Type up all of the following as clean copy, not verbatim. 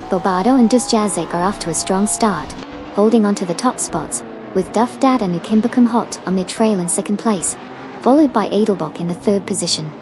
Bobado and Dusjazik are off to a strong start, holding on to the top spots, with Duff Dad and Ukimbakum Hot on mid-trail in second place, followed by Edelbock in the third position.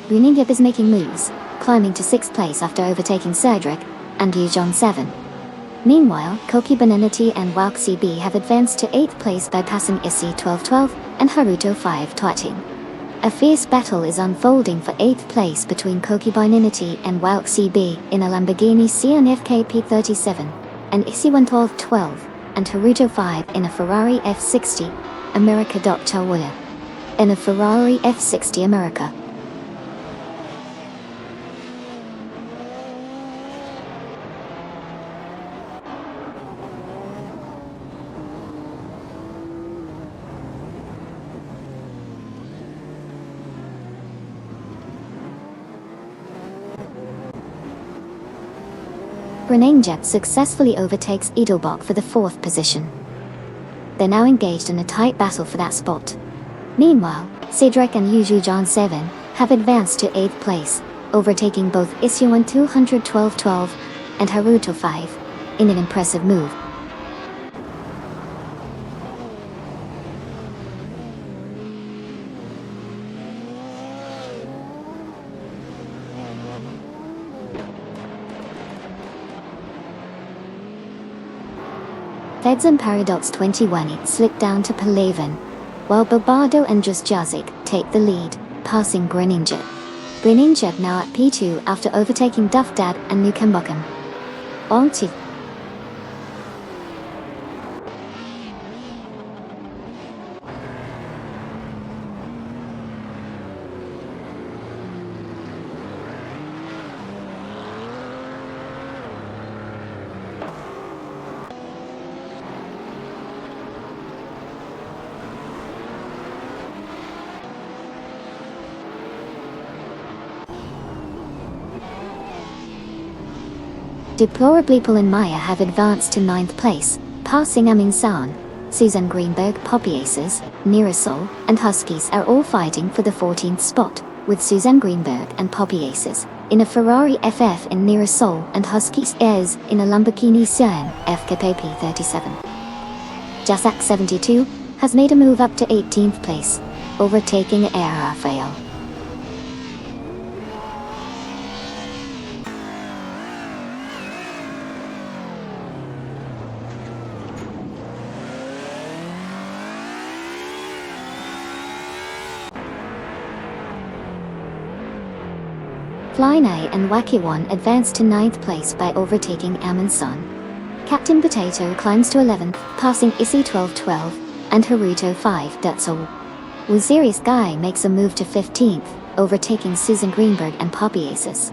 Bruningab is making moves, climbing to 6th place after overtaking Cedric and Lujon 7. Meanwhile, Koki Bananity and Walk CB have advanced to 8th place by passing Issy 1212 and Haruto 5 twatting. A fierce battle is unfolding for 8th place between Koki Bananity and Walk CB in a Lamborghini Sian FKP 37, and Issy 11212, and Haruto 5 in a Ferrari F60 America. Chawaya in a Ferrari F60 America. Renanjak successfully overtakes Edelbock for the 4th position. They're now engaged in a tight battle for that spot. Meanwhile, Cedric and Yuju John 7 have advanced to 8th place, overtaking both Isuan 212-12 and Haruto 5 in an impressive move. Feds and Paradox 21 slip down to P11, while Bobado and Just Jazik take the lead, passing Greninja. Greninja now at P2 after overtaking Duff Dad and Nukembukum. On to Deplorably Paul and Maya have advanced to 9th place, passing Amin San. Susan Greenberg, Poppy Aces, Neerasol, and Huskies are all fighting for the 14th spot, with Susan Greenberg and Poppy Aces in a Ferrari FF in Neerasol and Huskies Airs in a Lamborghini Sian FKP 37. Jasak 72 has made a move up to 18th place, overtaking Air Rafael. Flyna and Wacky One advanced to 9th place by overtaking Amonson. Captain Potato climbs to 11th, passing Issy 1212 and Haruto 5. Dutzel. Wazirius Guy makes a move to 15th, overtaking Susan Greenberg and Poppy Aces.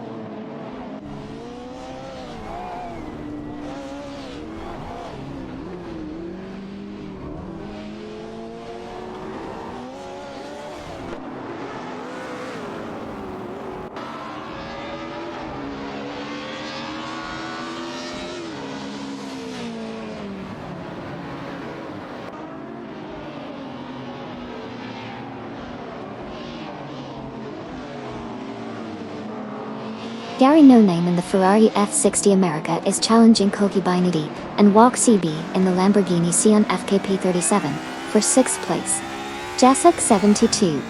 Gary No Name in the Ferrari F60 America is challenging Koki Binity and Walk CB in the Lamborghini Sian FKP 37 for 6th place. Jasak 72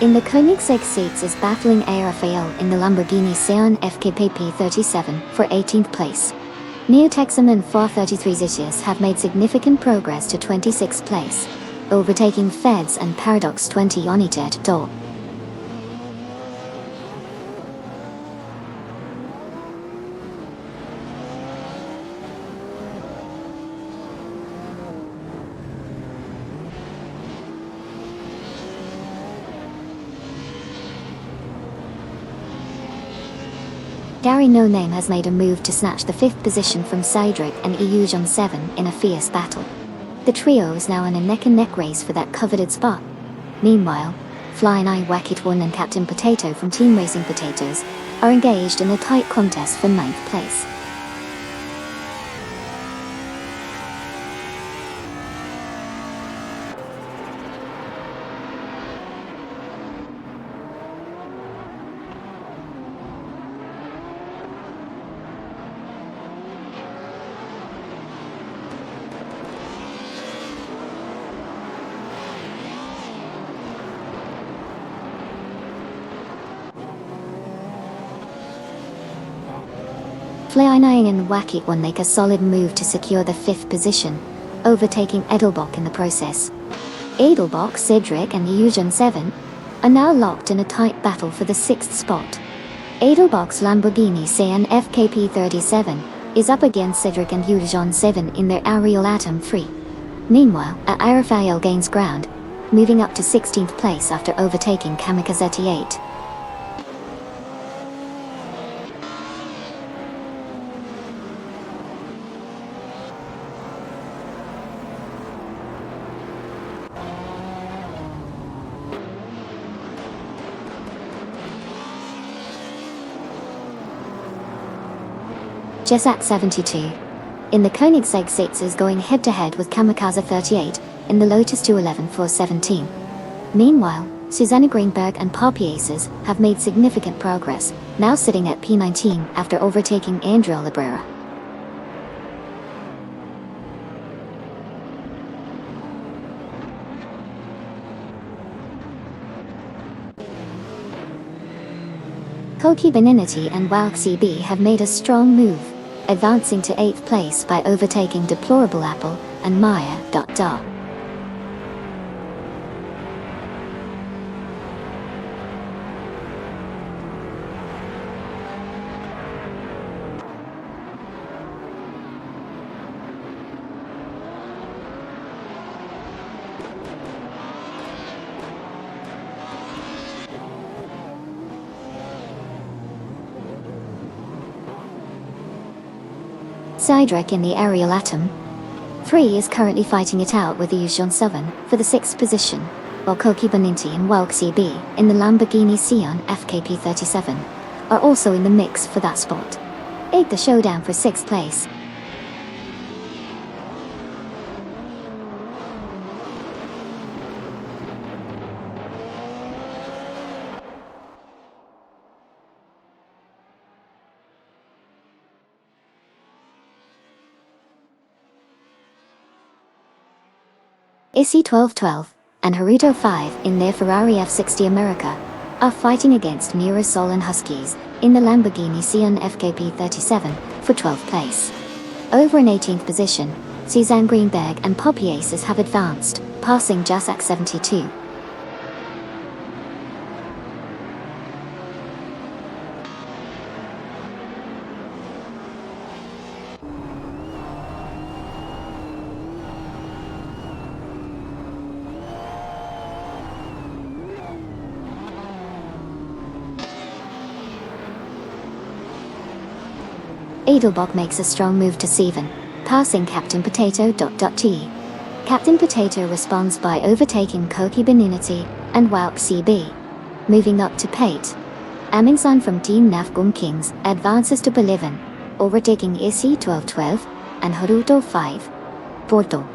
in the Koenigsegg seats is battling Rafael in the Lamborghini Sian FKP 37 for 18th place. Neotexum and 433 Zitius have made significant progress to 26th place, overtaking Feds and Paradox 20 Yonitet Do. Gary No Name has made a move to snatch the 5th position from Cedric and EU John 7 in a fierce battle. The trio is now in a neck-and-neck race for that coveted spot. Meanwhile, Flying Eye Wackit 1 and Captain Potato from Team Racing Potatoes are engaged in a tight contest for 9th place. Flying Eye and Wackit 1 make a solid move to secure the 5th position, overtaking Edelbach in the process. Edelbach, Cedric and Eugen 7 are now locked in a tight battle for the 6th spot. Edelbach's Lamborghini Cayenne FKP37 is up against Cedric and Eugen 7 in their Ariel Atom 3. Meanwhile, Rafael gains ground, moving up to 16th place after overtaking Kamikaze 8. Jessak 72. In the Koenigsegg 6 is going head-to-head with Kamikaze 38 in the Lotus 211 417. Meanwhile, Susanna Greenberg and Poppy Aces have made significant progress, now sitting at P19 after overtaking Andrea Librera. Koki Beninity and Walk CB have made a strong move, advancing to 8th place by overtaking Deplorable Apple and Maya. Cedric in the Ariel Atom 3 is currently fighting it out with Eugen 7 for the 6th position, while Koki Beninti and Walk CB in the Lamborghini Cayenne FKP37 are also in the mix for that spot. 8 the showdown for 6th place. Issy 1212 and Haruto 5 in their Ferrari F60 America are fighting against Mirasol and Huskies in the Lamborghini Cayenne FKP37 for 12th place. Over in 18th position, Suzanne Greenberg and Poppy Aces have advanced, passing Jessak 72. Edelbach makes a strong move to 7, passing Captain Potato. Captain Potato responds by overtaking Koki Beninity and Walk CB. Moving up to Pate, Amingsan from Team Nafgum Kings advances to Bolivan, overtaking Issy 1212 and Haruto 5. Porto.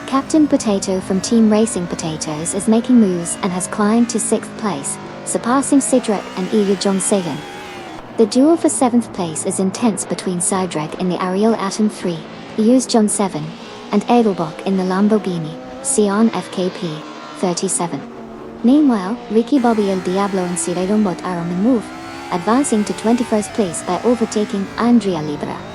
Captain Potato from Team Racing Potatoes is making moves and has climbed to 6th place, surpassing Cedric and Eugen Sagan. The duel for 7th place is intense between Cedric in the Ariel Atom 3, Eugen 7, and Edelbach in the Lamborghini Cayenne FKP 37. Meanwhile, Ricky Bobby El Diablo and Cireron Bot are on the move, advancing to 21st place by overtaking Andrea Libera.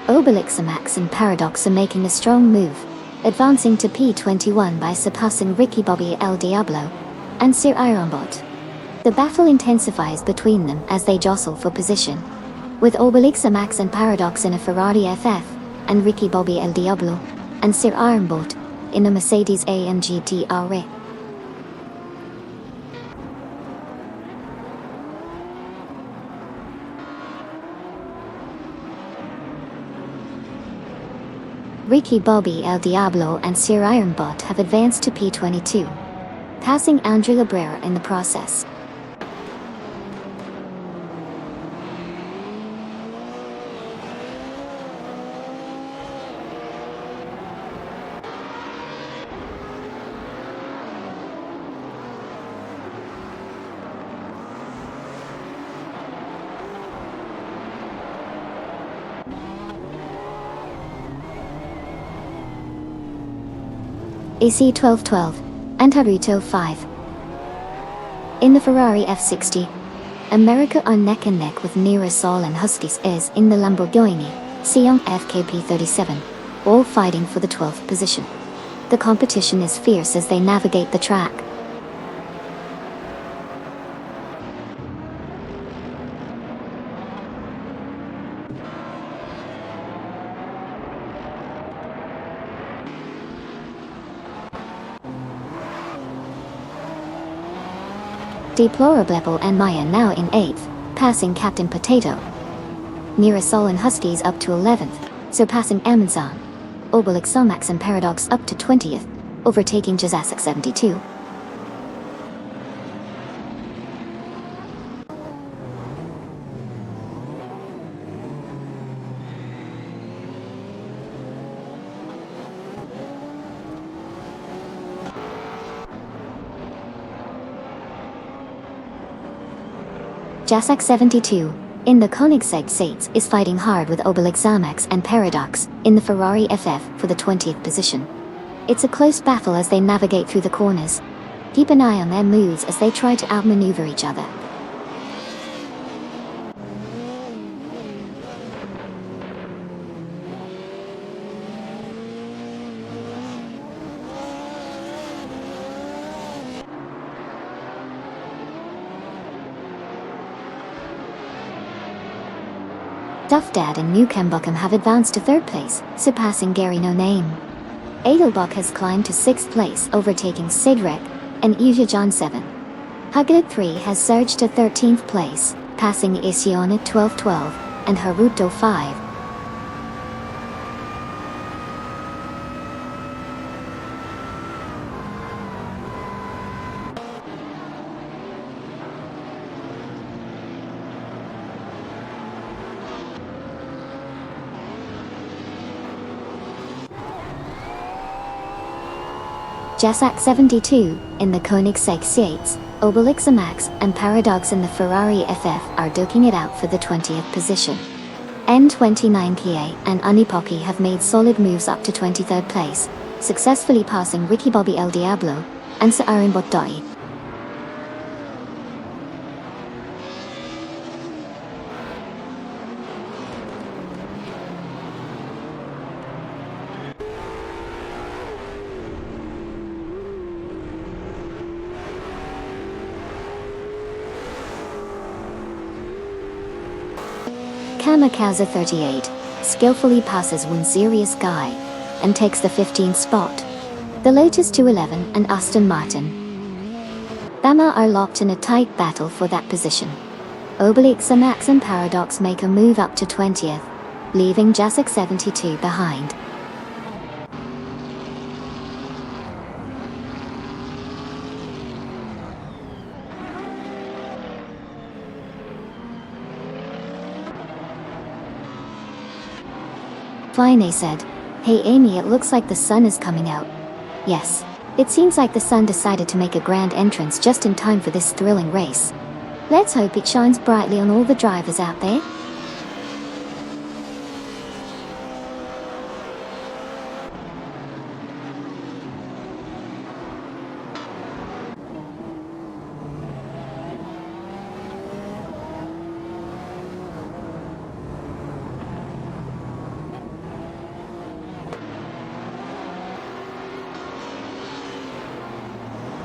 Obelix Max and Paradox are making a strong move, advancing to P21 by surpassing Ricky Bobby El Diablo and Sir Ironbot. The battle intensifies between them as they jostle for position, with Obelix Max and Paradox in a Ferrari FF, and Ricky Bobby El Diablo and Sir Ironbot in a Mercedes AMG TRE. Ricky Bobby El Diablo and Sir Ironbot have advanced to P22, passing Andrea Libera in the process. AC 1212, and Haruto 5. In the Ferrari F60, America are neck and neck with Mirasol and Huskies is in the Lamborghini Sion FKP37, all fighting for the 12th position. The competition is fierce as they navigate the track. Deplorable and Maya now in 8th, passing Captain Potato. Mirasol and Huskies up to 11th, surpassing Amazon. Obelix Max and Paradox up to 20th, overtaking Jazasek 72. Jazasek 72, in the Koenigsegg Seats, is fighting hard with Obelix Max and Paradox in the Ferrari FF for the 20th position. It's a close battle as they navigate through the corners. Keep an eye on their moves as they try to outmaneuver each other. Duffdad and Newcombuckham have advanced to 3rd place, surpassing Gary No Name. Adelbuck has climbed to 6th place, overtaking Sidrek and Uja John 7. Hugget 3 has surged to 13th place, passing Isiona 1212 and Haruto 5. Jazasek 72, in the Koenigsegg Seats, Obelix Max and Paradox in the Ferrari FF are duking it out for the 20th position. N29PA and Unipocky have made solid moves up to 23rd place, successfully passing Ricky Bobby El Diablo and Sir Ironbot Doi. Kamikaze 38 skillfully passes one serious guy and takes the 15th spot. The Lotus 211 and Aston Martin Bama are locked in a tight battle for that position. Obelix Max and Paradox make a move up to 20th, leaving Jazasek 72 behind. Flyne said, Hey Amy, it looks like the sun is coming out. Yes. It seems like the sun decided to make a grand entrance just in time for this thrilling race. Let's hope it shines brightly on all the drivers out there.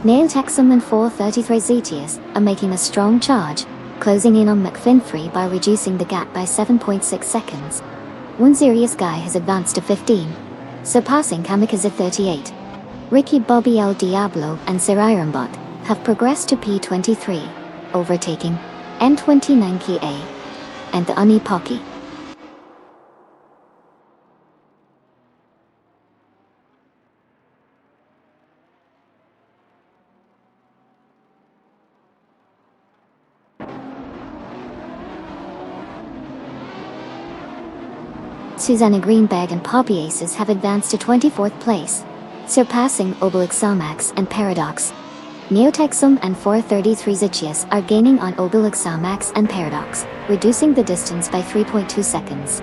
Neil Texum and 433 ZTS are making a strong charge, closing in on McFinfrey by reducing the gap by 7.6 seconds. One serious guy has advanced to 15, surpassing Kamikaze 38. Ricky Bobby El Diablo and Sir Ironbot have progressed to P23, overtaking N29 Kia and the Unipocky. Susanna Greenberg and Poppy Aces have advanced to 24th place, surpassing Obelix Somax and Paradox. Neotexum and 433 Zitius are gaining on Obelix Somax and Paradox, reducing the distance by 3.2 seconds.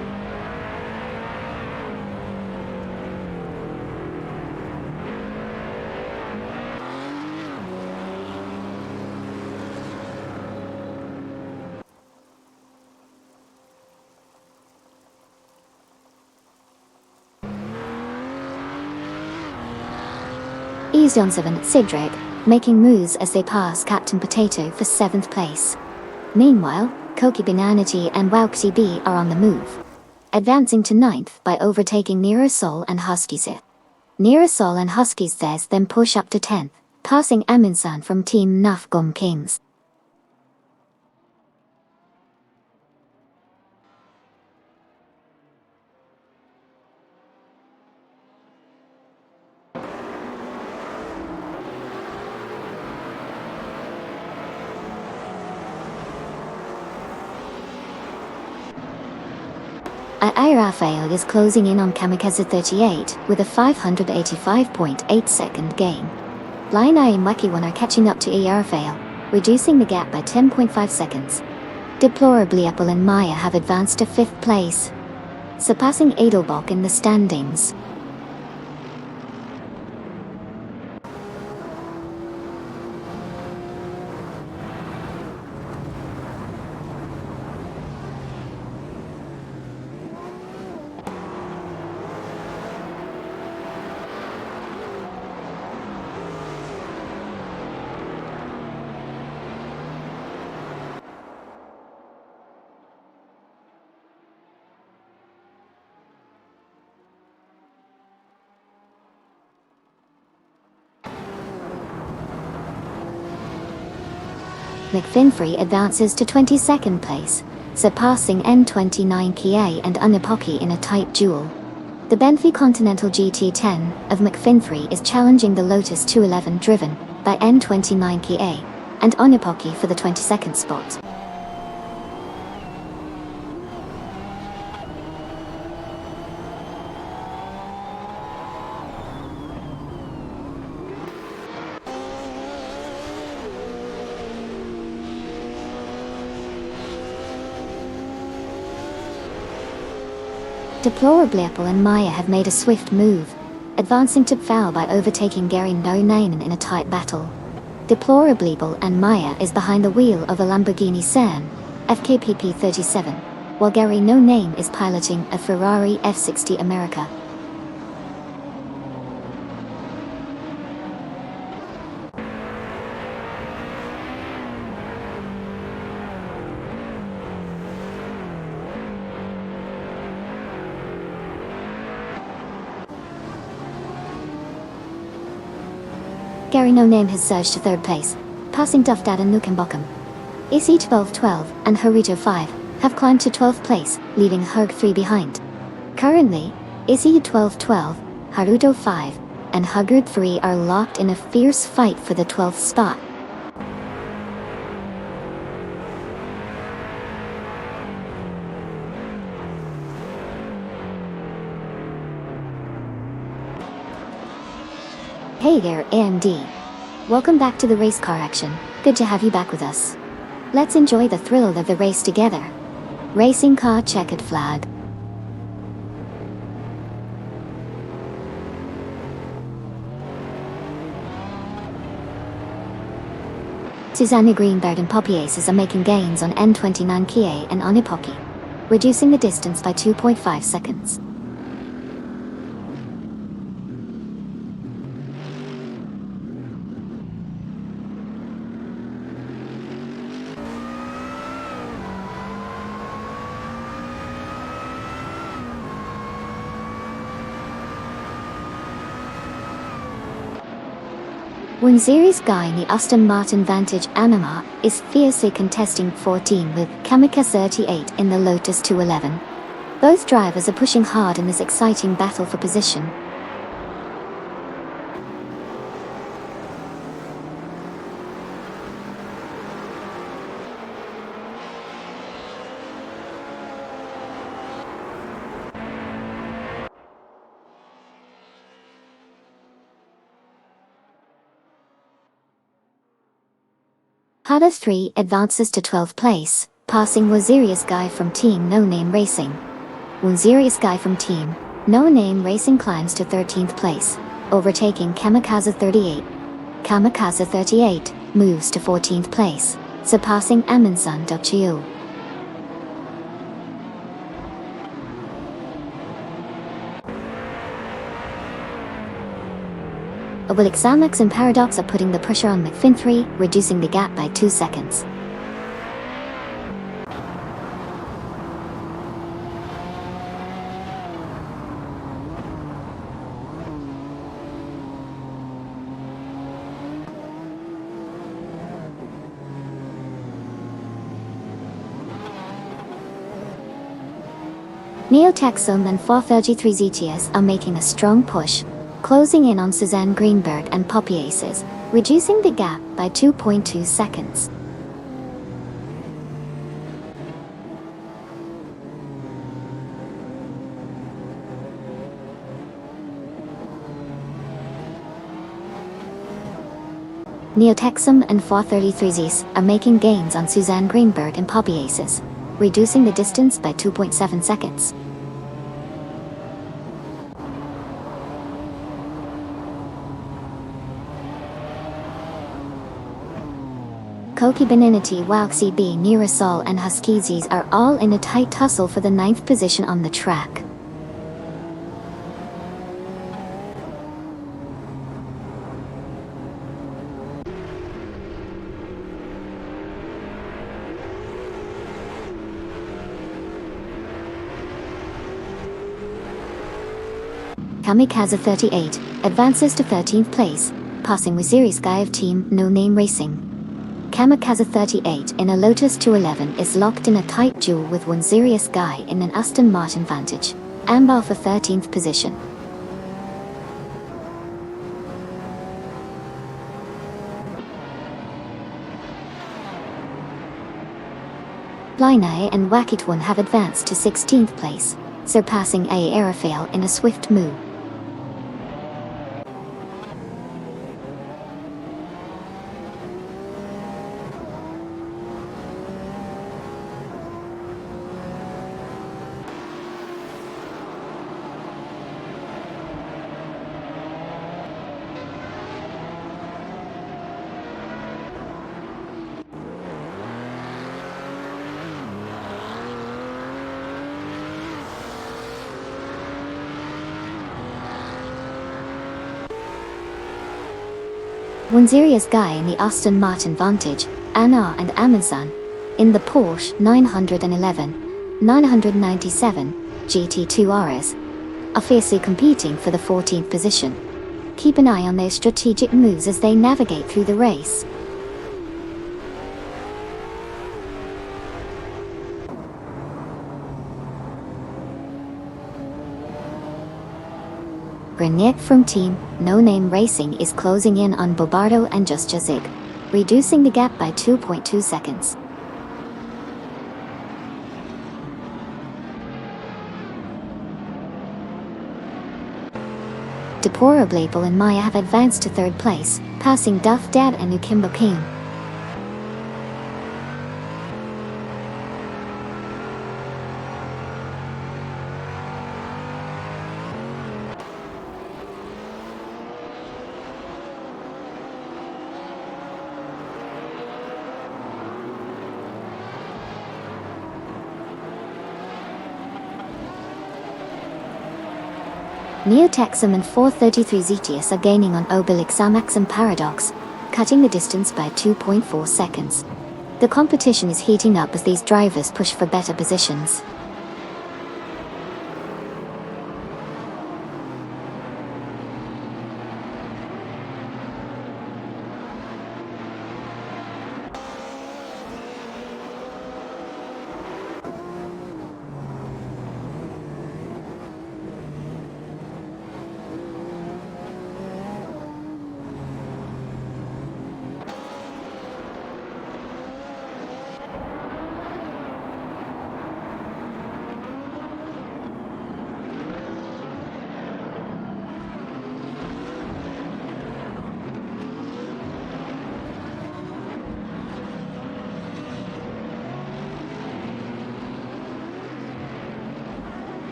John 7 Sidrig, making moves as they pass Captain Potato for 7th place. Meanwhile, Koki Bananity and Wauxi B are on the move, advancing to 9th by overtaking Nero Sol and Huskies. Nero Sol and Huskies then push up to 10th, passing Aminsan from Team Nafgum Kings. Rafael is closing in on Kamikaze 38 with a 585.8 second gain. Lion Eye and Wacky One are catching up to Rafael, reducing the gap by 10.5 seconds. Deplorably Apple and Maya have advanced to 5th place, surpassing Edelbach in the standings. McFinfrey advances to 22nd place, surpassing N29 Kia and Unipocky in a tight duel. The Bentley Continental GT10 of McFinfrey is challenging the Lotus 211 driven by N29 Kia and Unipocky for the 22nd spot. Deplorably Apple and Maya have made a swift move, advancing to foul by overtaking Gary No Name in a tight battle. Deplorably Apple and Maya is behind the wheel of a Lamborghini Sian, FKPP 37, while Gary No Name is piloting a Ferrari F60 America. Gary No Name has surged to 3rd place, passing Duffdad and Nukambokum. Issy 1212 and Haruto 5 have climbed to 12th place, leaving Hurg 3 behind. Currently, Issy 1212, Haruto 5, and Hugard 3 are locked in a fierce fight for the 12th spot. Hey there, AMD. Welcome back to the race car action. Good to have you back with us. Let's enjoy the thrill of the race together. Racing car checkered flag. Susanna Greenberg and Poppy Aces are making gains on N29 Kia and Onipoki, reducing the distance by 2.5 seconds. Series guy in the Aston Martin Vantage Anadara is fiercely contesting 14 with Kamikaze 38 in the Lotus 211. Both drivers are pushing hard in this exciting battle for position. Hada 3 advances to 12th place, passing Series guy from Team No Name Racing. Series guy from Team No Name Racing climbs to 13th place, overtaking Kamikaze 38. Kamikaze 38 moves to 14th place, surpassing Amundsen Duccio. Xamax and Paradox are putting the pressure on McFin 3, reducing the gap by 2 seconds. Neotexum and 433 ZTS are making a strong push, closing in on Suzanne Greenberg and Poppy Aces, reducing the gap by 2.2 seconds. Neotexum and 433Zs are making gains on Suzanne Greenberg and Poppy Aces, reducing the distance by 2.7 seconds. Koki Beninity, Wauxi B, Neurosol and Huskizis are all in a tight tussle for the 9th position on the track. Kamikaze 38 advances to 13th place, passing Series guy of Team No Name Racing. Kamikaze 38 in a Lotus 211 is locked in a tight duel with Series guy in an Aston Martin Vantage, Ambar for 13th position. Linai and Wakitwan have advanced to 16th place, surpassing A. Aerofail in a swift move. Series guy in the Aston Martin Vantage, Anna and Amundsen, in the Porsche 911, 997 GT2 RS, are fiercely competing for the 14th position. Keep an eye on their strategic moves as they navigate through the race. Grenier from Team No Name Racing is closing in on Bobardo and Just Jazig, reducing the gap by 2.2 seconds. Deplorable and Maya have advanced to third place, passing Duff Dad and Ukimbo King. Neotexum and 433 Zetius are gaining on Obelix Amax and Paradox, cutting the distance by 2.4 seconds. The competition is heating up as these drivers push for better positions.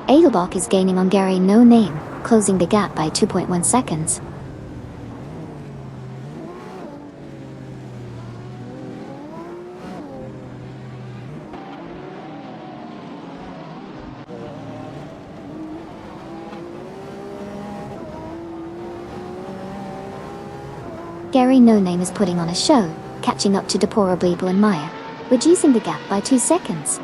Adelbach is gaining on Gary No Name, closing the gap by 2.1 seconds. Gary No Name is putting on a show, catching up to Deplorable and Maya, reducing the gap by 2 seconds.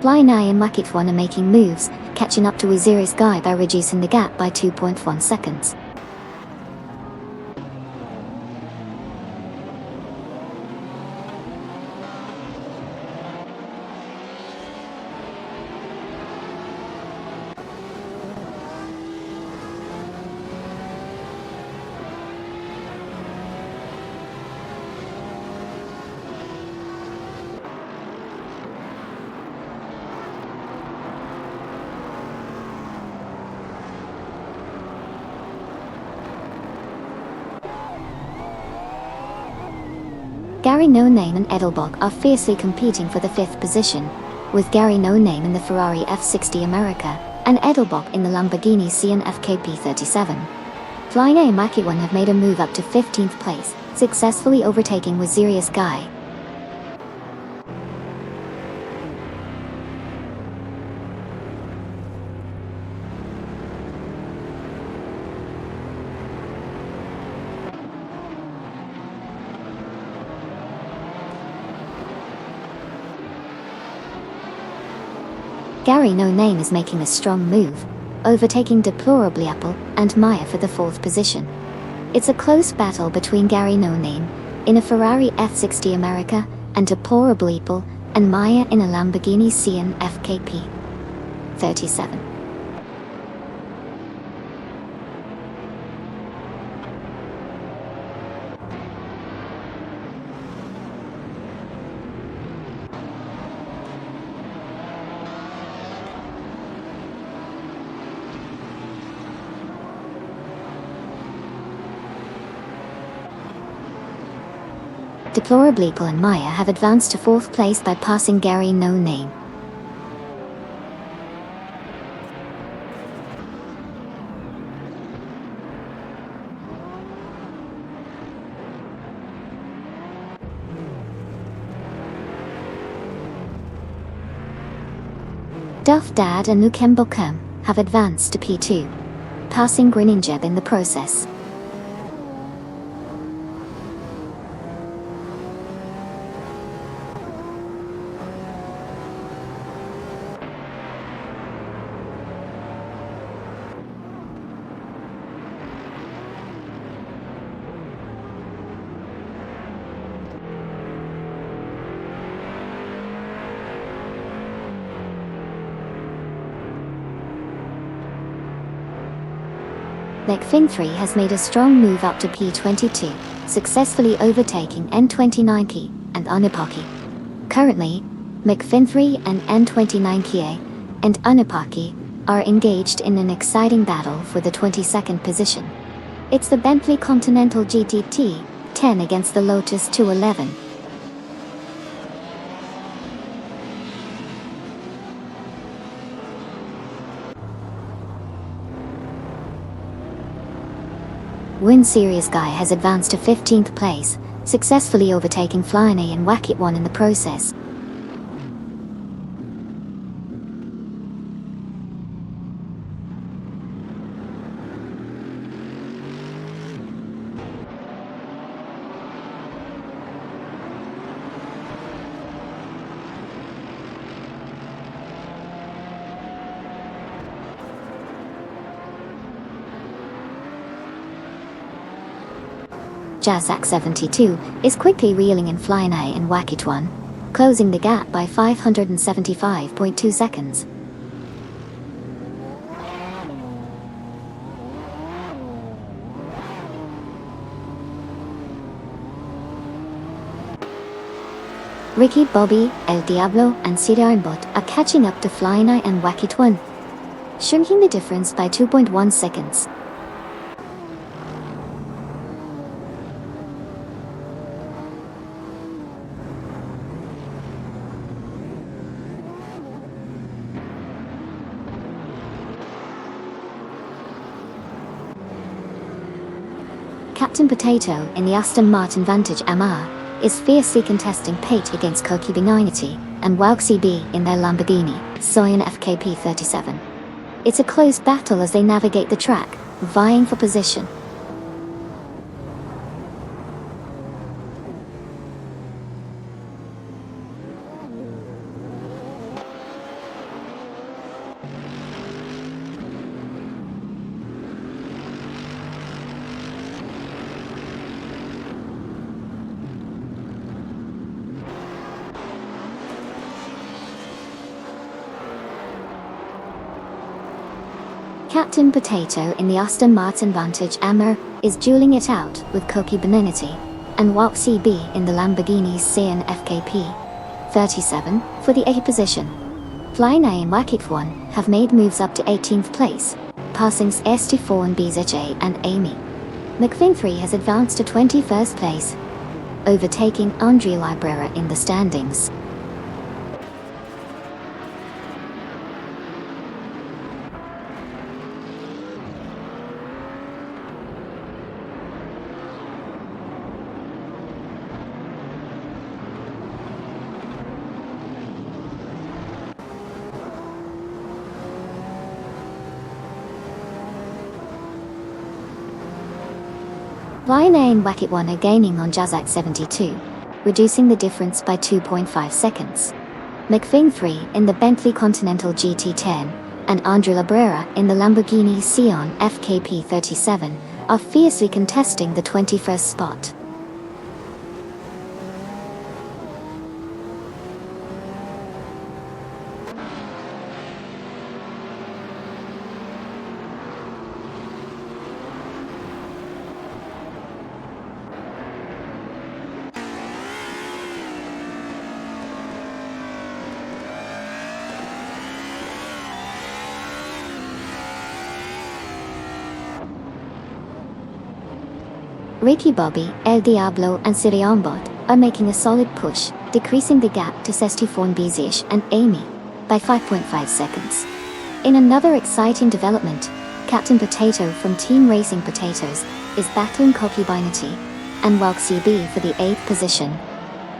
Flying Eye and Makit 1 are making moves, catching up to Osiris Guy by reducing the gap by 2.1 seconds. Gary No Name and Edelbach are fiercely competing for the 5th position, with Gary No Name in the Ferrari F60 America, and Edelbach in the Lamborghini Sian FKP37. Flying A and Maki 1 have made a move up to 15th place, successfully overtaking Osiris Guy. Gary No Name is making a strong move, overtaking Deplorable and Maya for the 4th position. It's a close battle between Gary No Name in a Ferrari F60 America and Deplorable and Maya in a Lamborghini Sian FKP 37. Deplorable and Maya have advanced to 4th place by passing Gary No Name. Duff Dad and Nukem Bokem have advanced to P2, passing Greninjeb in the process. McFin3 has made a strong move up to P22, successfully overtaking N29K and Unapaki. Currently, McFin3 and N29K and Unapaki are engaged in an exciting battle for the 22nd position. It's the Bentley Continental GT 10 against the Lotus 211. Win Series Guy has advanced to 15th place, successfully overtaking Flying A and Wackit 1 in the process. Jazak72 is quickly reeling in Flying A and Wackit 1, closing the gap by 575.2 seconds. Ricky, Bobby, El Diablo and Siraimbot are catching up to Flying A and Wackit 1, shrinking the difference by 2.1 seconds. Captain Potato in the Aston Martin Vantage MR is fiercely contesting Pate against Koki Benignity and Wauk CB in their Lamborghini Scion FKP 37. It's a close battle as they navigate the track, vying for position. Captain Potato in the Aston Martin Vantage MR is dueling it out with Koki Benignity and Wauk CB in the Lamborghini Scion FKP 37 for the 8th position. Flying A and Wackit 1 have made moves up to 18th place, passing ST4 and BZJ and Amy. McFin3 has advanced to 21st place, overtaking Andre Librera in the standings. Flying A and Wackit 1 are gaining on Jazak72, reducing the difference by 2.5 seconds. McFin3 in the Bentley Continental GT10 and Andre Librera in the Lamborghini Scion FKP 37 are fiercely contesting the 21st spot. Ricky, Bobby, El Diablo and Siraimbot are making a solid push, decreasing the gap to Sestifon Bizish and Amy by 5.5 seconds. In another exciting development, Captain Potato from Team Racing Potatoes is battling Koki Binity and Wauk CB for the 8th position.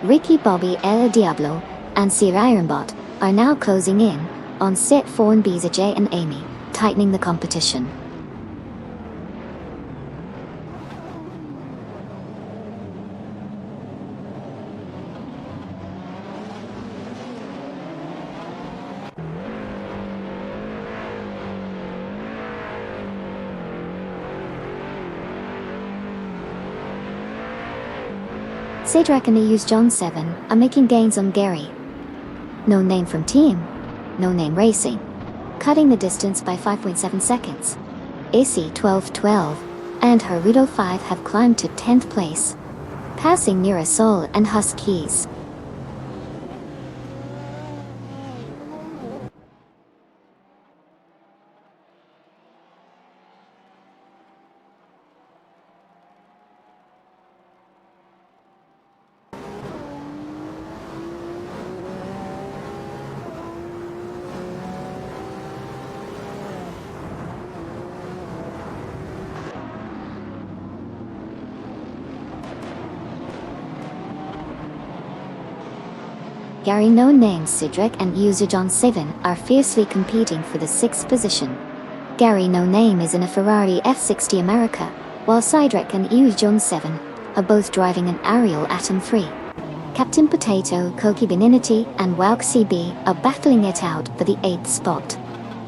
Ricky, Bobby, El Diablo and Siraimbot are now closing in On set 4 and B's Jay and Amy, tightening the competition. Cedric and EU's John 7 are making gains on Gary. No Name from team. No Name Racing, cutting the distance by 5.7 seconds. AC 12-12 and Haruto 5 have climbed to 10th place, passing Mirasol and Huskies. Gary No Name, Cedric and User John 7 are fiercely competing for the 6th position. Gary No Name is in a Ferrari F60 America, while Cedric and User John 7 are both driving an Ariel Atom 3. Captain Potato, Koki Beninity and Wauk CB are battling it out for the 8th spot.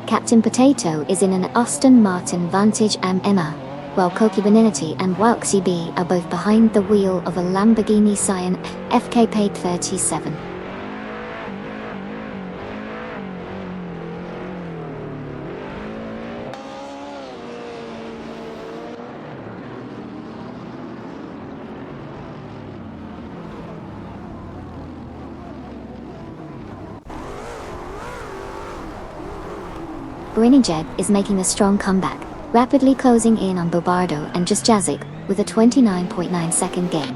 Captain Potato is in an Aston Martin Vantage AM Emma, while Koki Beninity and Wauk CB are both behind the wheel of a Lamborghini Cyan FKP 37. Jet is making a strong comeback, rapidly closing in on Bobardo and Just Jazik with a 29.9 second gain.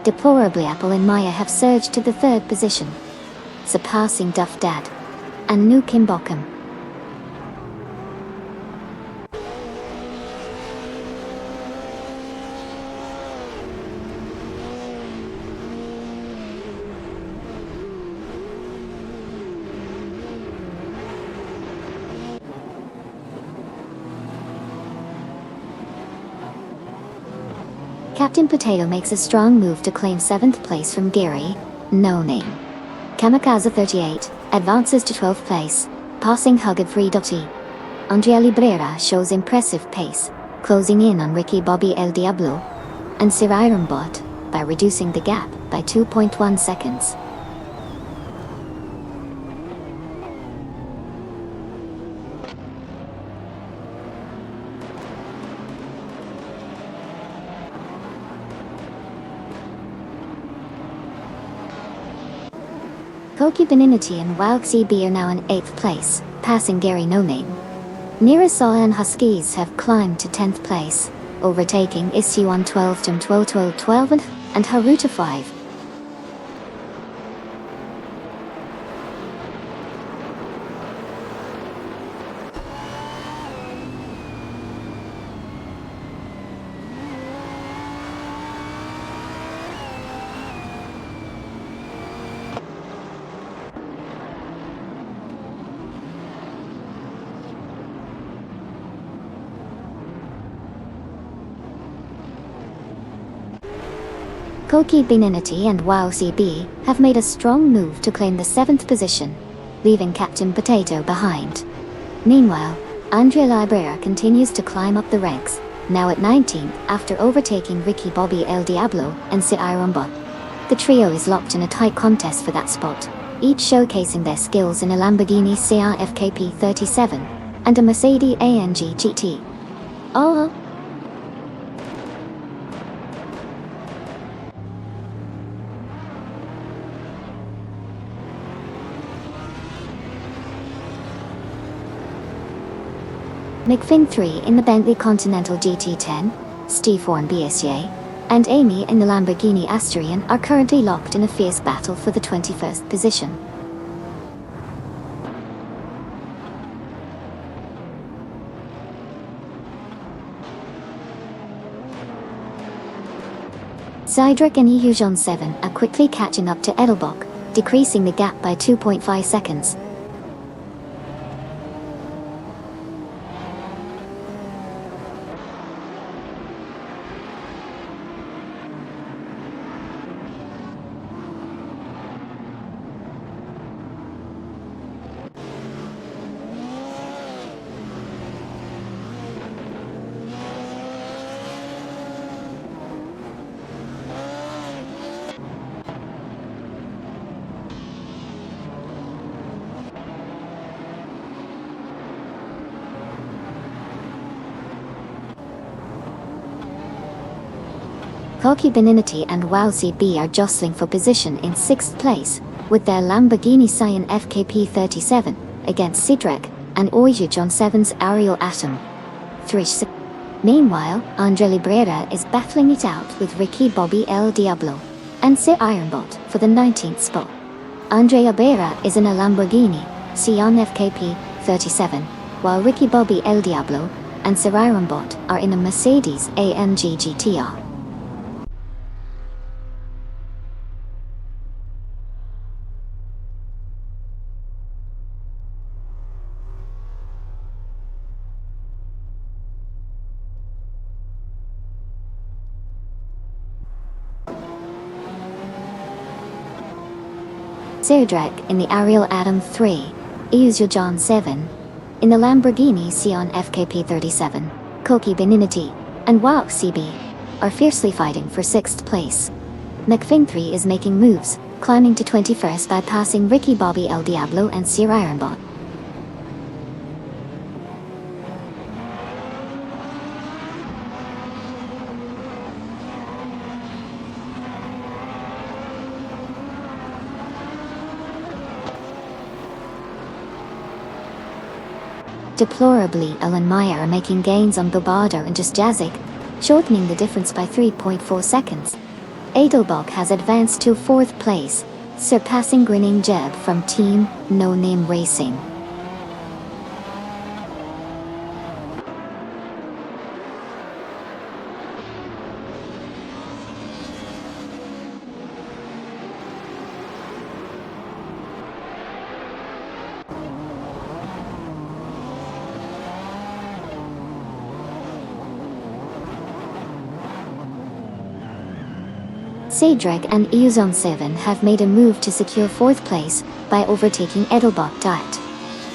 Deplorably, Apple and Maya have surged to the 3rd position, surpassing Duff Dad and New Kim Bockham. Captain Potato makes a strong move to claim 7th place from Gary No Name. Kamikaze 38 advances to 12th place, passing Hugged 3.E. Andrea Librera shows impressive pace, closing in on Ricky Bobby El Diablo and Sir Ironbot by reducing the gap by 2.1 seconds. Koki Beninity and Wauk CB are now in 8th place, passing Gary No Name. Mirasol and Huskies have climbed to 10th place, overtaking Issue on 12 to 12 and Haruto 5. Koki Beninity and Wauk CB have made a strong move to claim the 7th position, leaving Captain Potato behind. Meanwhile, Andrea Librera continues to climb up the ranks, now at 19th after overtaking Ricky Bobby El Diablo and Sir Ironbot. The trio is locked in a tight contest for that spot, each showcasing their skills in a Lamborghini Cyan FKP 37 and a Mercedes AMG GT. Oh! McFinn 3 in the Bentley Continental GT10, Steve 4 in BSJ, and Amy in the Lamborghini Asturion are currently locked in a fierce battle for the 21st position. Cedric and Ehujon 7 are quickly catching up to Edelbach, decreasing the gap by 2.5 seconds. Koki Beninity and Wow CB are jostling for position in 6th place, with their Lamborghini Cyan FKP37, against Cedric and Oyu John 7's Ariel Atom. 3. Meanwhile, Andre Librera is battling it out with Ricky Bobby El Diablo and Sir Ironbot for the 19th spot. Andre Librera is in a Lamborghini Cyan FKP 37, while Ricky Bobby El Diablo and Sir Ironbot are in a Mercedes AMG GTR. Cedric in the Ariel Atom 3, Eusio John 7, in the Lamborghini Cyan FKP 37, Koki Beninity, and Wow CB, are fiercely fighting for 6th place. McFin3 is making moves, climbing to 21st by passing Ricky Bobby El Diablo and Sir Ironbot. Deplorably, Ellen Meyer are making gains on Bobardo and Just Jazik, shortening the difference by 3.4 seconds. Edelbach has advanced to 4th place, surpassing Grinning Jeb from Team No Name Racing. Cedric and Euzon 7 have made a move to secure 4th place by overtaking Edelbach Diet.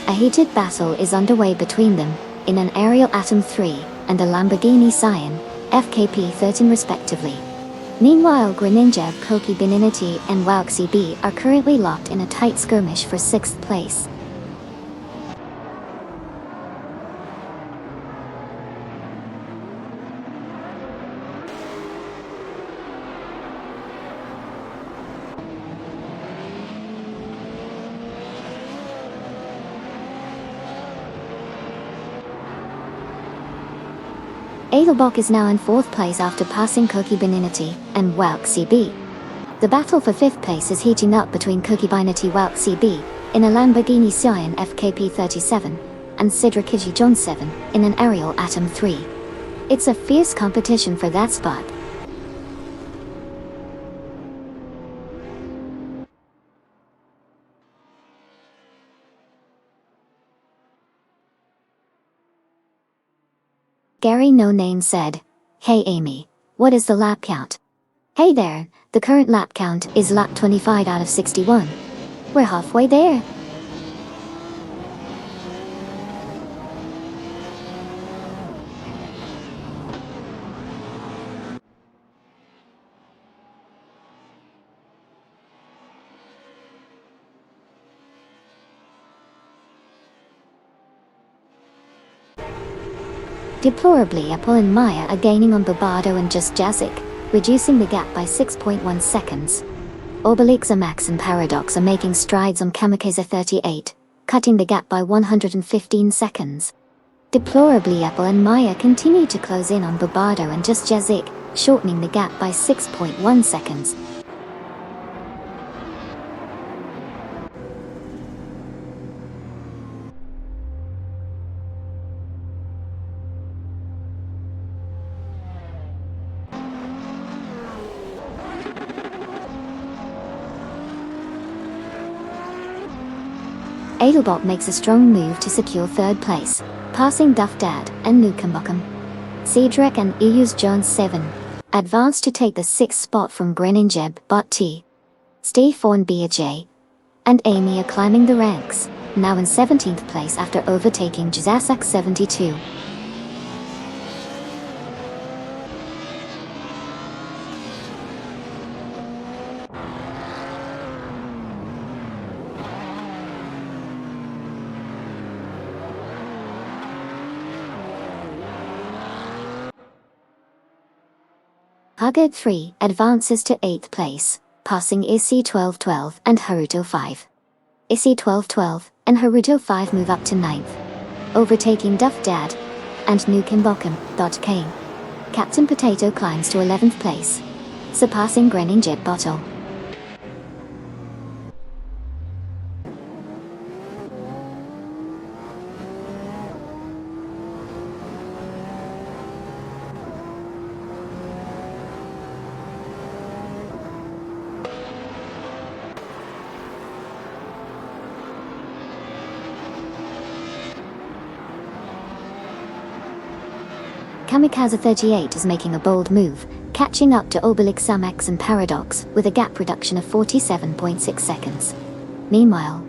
A heated battle is underway between them, in an Ariel Atom 3 and a Lamborghini Cyan, FKP 13 respectively. Meanwhile, Greninja, Koki Beninity and Wow CB are currently locked in a tight skirmish for 6th place. Edelbach is now in 4th place after passing Koki Beninity and Wow CB. The battle for 5th place is heating up between Koki Beninity Wow CB in a Lamborghini Cyan FKP 37 and Cedric John 7 in an Ariel Atom 3. It's a fierce competition for that spot. Gary No Name said, "Hey Amy, what is the lap count?" "Hey there, the current lap count is lap 25 out of 61. We're halfway there." Deplorably, Apple and Maya are gaining on Bobardo and Just Jazik, reducing the gap by 6.1 seconds. Obelix Max and Paradox are making strides on Kamikaze 38, cutting the gap by 115 seconds. Deplorably, Apple and Maya continue to close in on Bobardo and Just Jazik, shortening the gap by 6.1 seconds. Edelbach makes a strong move to secure 3rd place, passing Duff Dad and Nukambukum. Cedric and EU's John 7 advance to take the 6th spot from Greninjeb Bot T. Steve Fawn BJ and Amy are climbing the ranks, now in 17th place after overtaking Jazasak 72. Haggard 3 advances to 8th place, passing IC 1212 and Haruto 5. IC 1212 and Haruto 5 move up to 9th, overtaking Duff Dad and Nukem Kane. Captain Potato climbs to 11th place, surpassing Grinning Jet Bottle. Kamikaze 38 is making a bold move, catching up to Obelix Samex and Paradox with a gap reduction of 47.6 seconds. Meanwhile,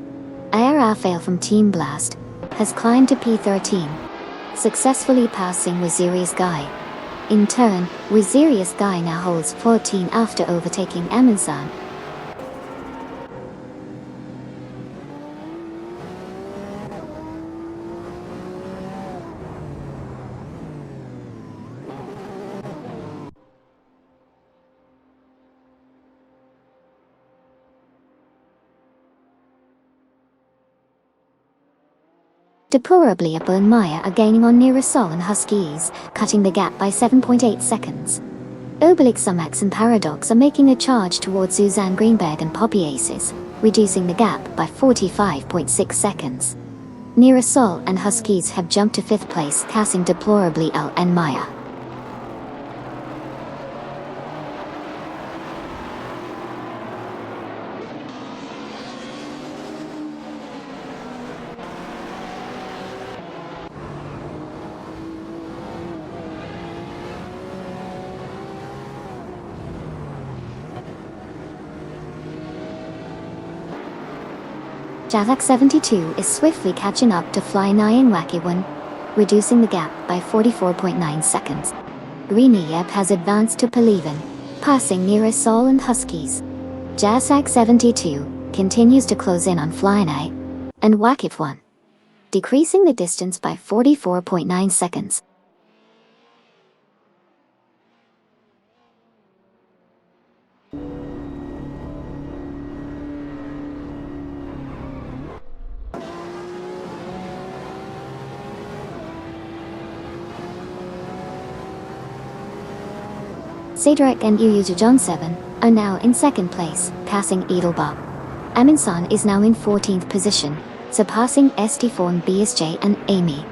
Air Fail from Team Blast has climbed to P13, successfully passing Wazirius Guy. In turn, Wazirius Guy now holds 14 after overtaking Amundsen. Deplorably, Apple and Maya are gaining on Neurosol and Huskies, cutting the gap by 7.8 seconds. Obelix Sumax and Paradox are making a charge towards Suzanne Greenberg and Poppy Aces, reducing the gap by 45.6 seconds. Neurosol and Huskies have jumped to 5th place, passing deplorably Al and Maya. Javak 72 is swiftly catching up to Fly 9 Wacky 1, reducing the gap by 44.9 seconds. Greenyep has advanced to Pelivan, passing Neurosol and Huskies. Jazak 72 continues to close in on Fly 9 and Wacky 1, decreasing the distance by 44.9 seconds. Cedric and Uyuja John 7 are now in 2nd place, passing Edelbach. Amundsen is now in 14th position, surpassing Esteforn BSJ and Amy.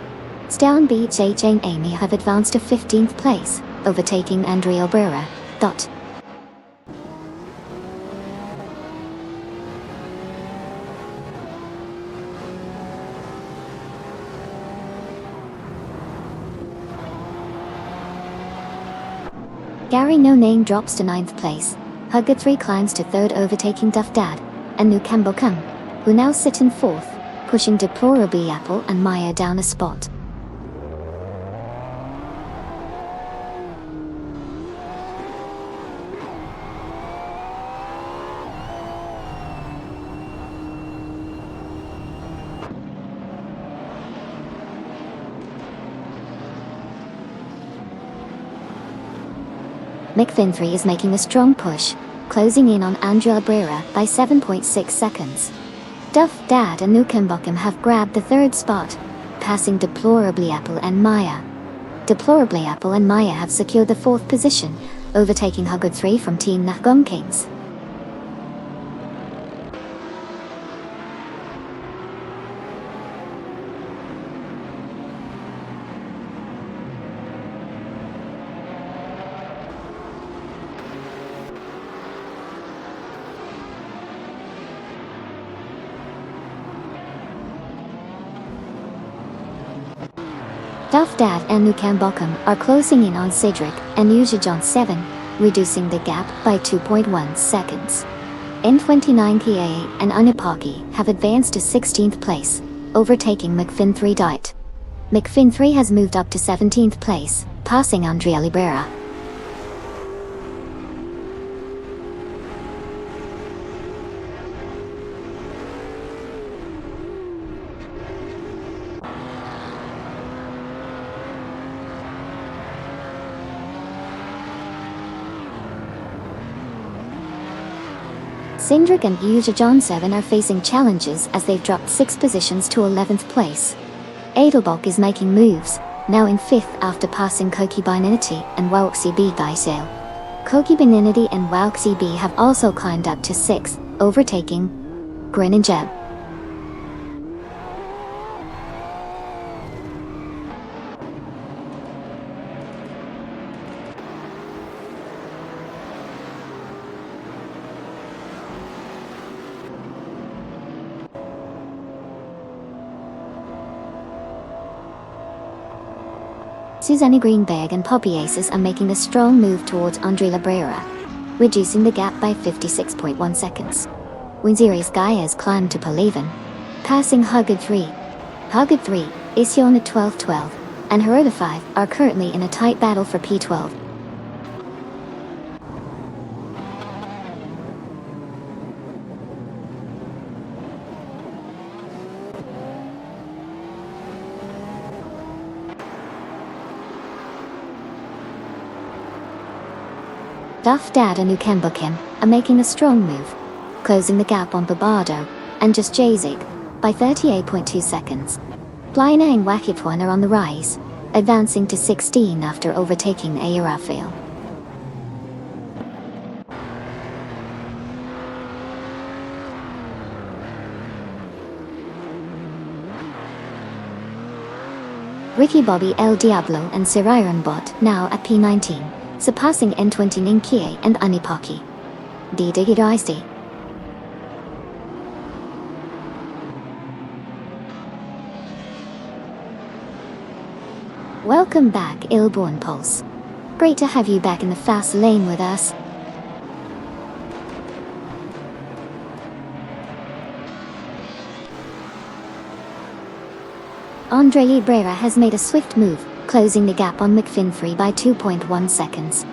Stalin BJJ and Amy have advanced to 15th place, overtaking Andrea Brera. Gary No Name drops to 9th place. Hugger 3 climbs to 3rd, overtaking Duff Dad and Nukembo Kung, who now sit in 4th, pushing deplorably Apple and Maya down a spot. McFin3 is making a strong push, closing in on Andrea Brera by 7.6 seconds. Duff Dad and Nukembokum have grabbed the 3rd spot, passing Deplorably Apple and Maya. Deplorably Apple and Maya have secured the 4th position, overtaking Hugger 3 from Team Nahgum Kings. Duff Dad and Nukembokum are closing in on Cedric and Yuja John 7, reducing the gap by 2.1 seconds. N29 Kia and Unipaki have advanced to 16th place, overtaking McFin3 Diet. McFin3 has moved up to 17th place, passing Andrea Libera. Cindric and Uja John 7 are facing challenges as they've dropped 6 positions to 11th place. Edelbok is making moves, now in 5th after passing Koki Binanity and Wauxi B by sale. Koki Binanity and Wauxi B have also climbed up to 6th, overtaking Grin and Jeb. Susanne Greenberg and Poppy Aces are making a strong move towards Andre Labrera, reducing the gap by 56.1 seconds. Winziri's Gaia's climbed to Pole11, passing Huggard 3. Huggard 3, Ision at 12-12, and Heroda 5 are currently in a tight battle for P12. Duff Dad and Ukembukim are making a strong move, closing the gap on Babardo and Just Jazig by 38.2 seconds. Blina and Wakipwan are on the rise, advancing to 16 after overtaking Ayarafail. Ricky Bobby El Diablo and Siriron Bot now at P19. Surpassing N20 Ninkie and Anipaki. Digidizdi. Welcome back, Ilborn Pulse. Great to have you back in the fast lane with us. Andre Librera has made a swift move, closing the gap on McFinfree by 2.1 seconds.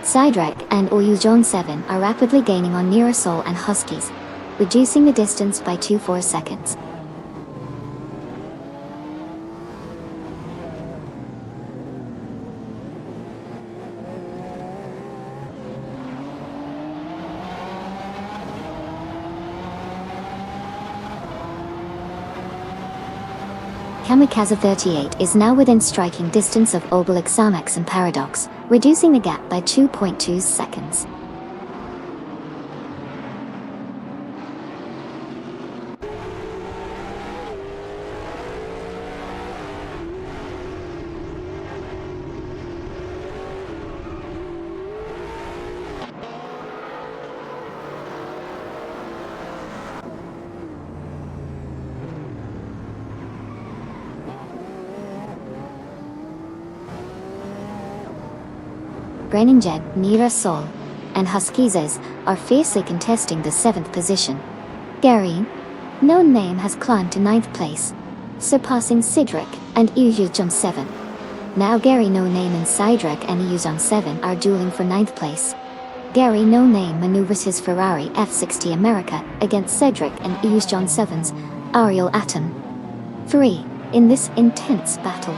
Sidrak and Oyujon 7 are rapidly gaining on Mirasol and Huskies, reducing the distance by 2.4 seconds. Kamikaze 38 is now within striking distance of Obelix Samax and Paradox, reducing the gap by 2.2 seconds. Greninjed, Nira Sol, and Huskizes are fiercely contesting the 7th position. Gary, no name, has climbed to 9th place, surpassing Sidric and Ujum 7. Now Gary No Name and Sidric and Ujum 7 are dueling for 9th place. Gary No Name maneuvers his Ferrari F60 America against Cedric and Ujum 7's Ariel Atom 3 in this intense battle.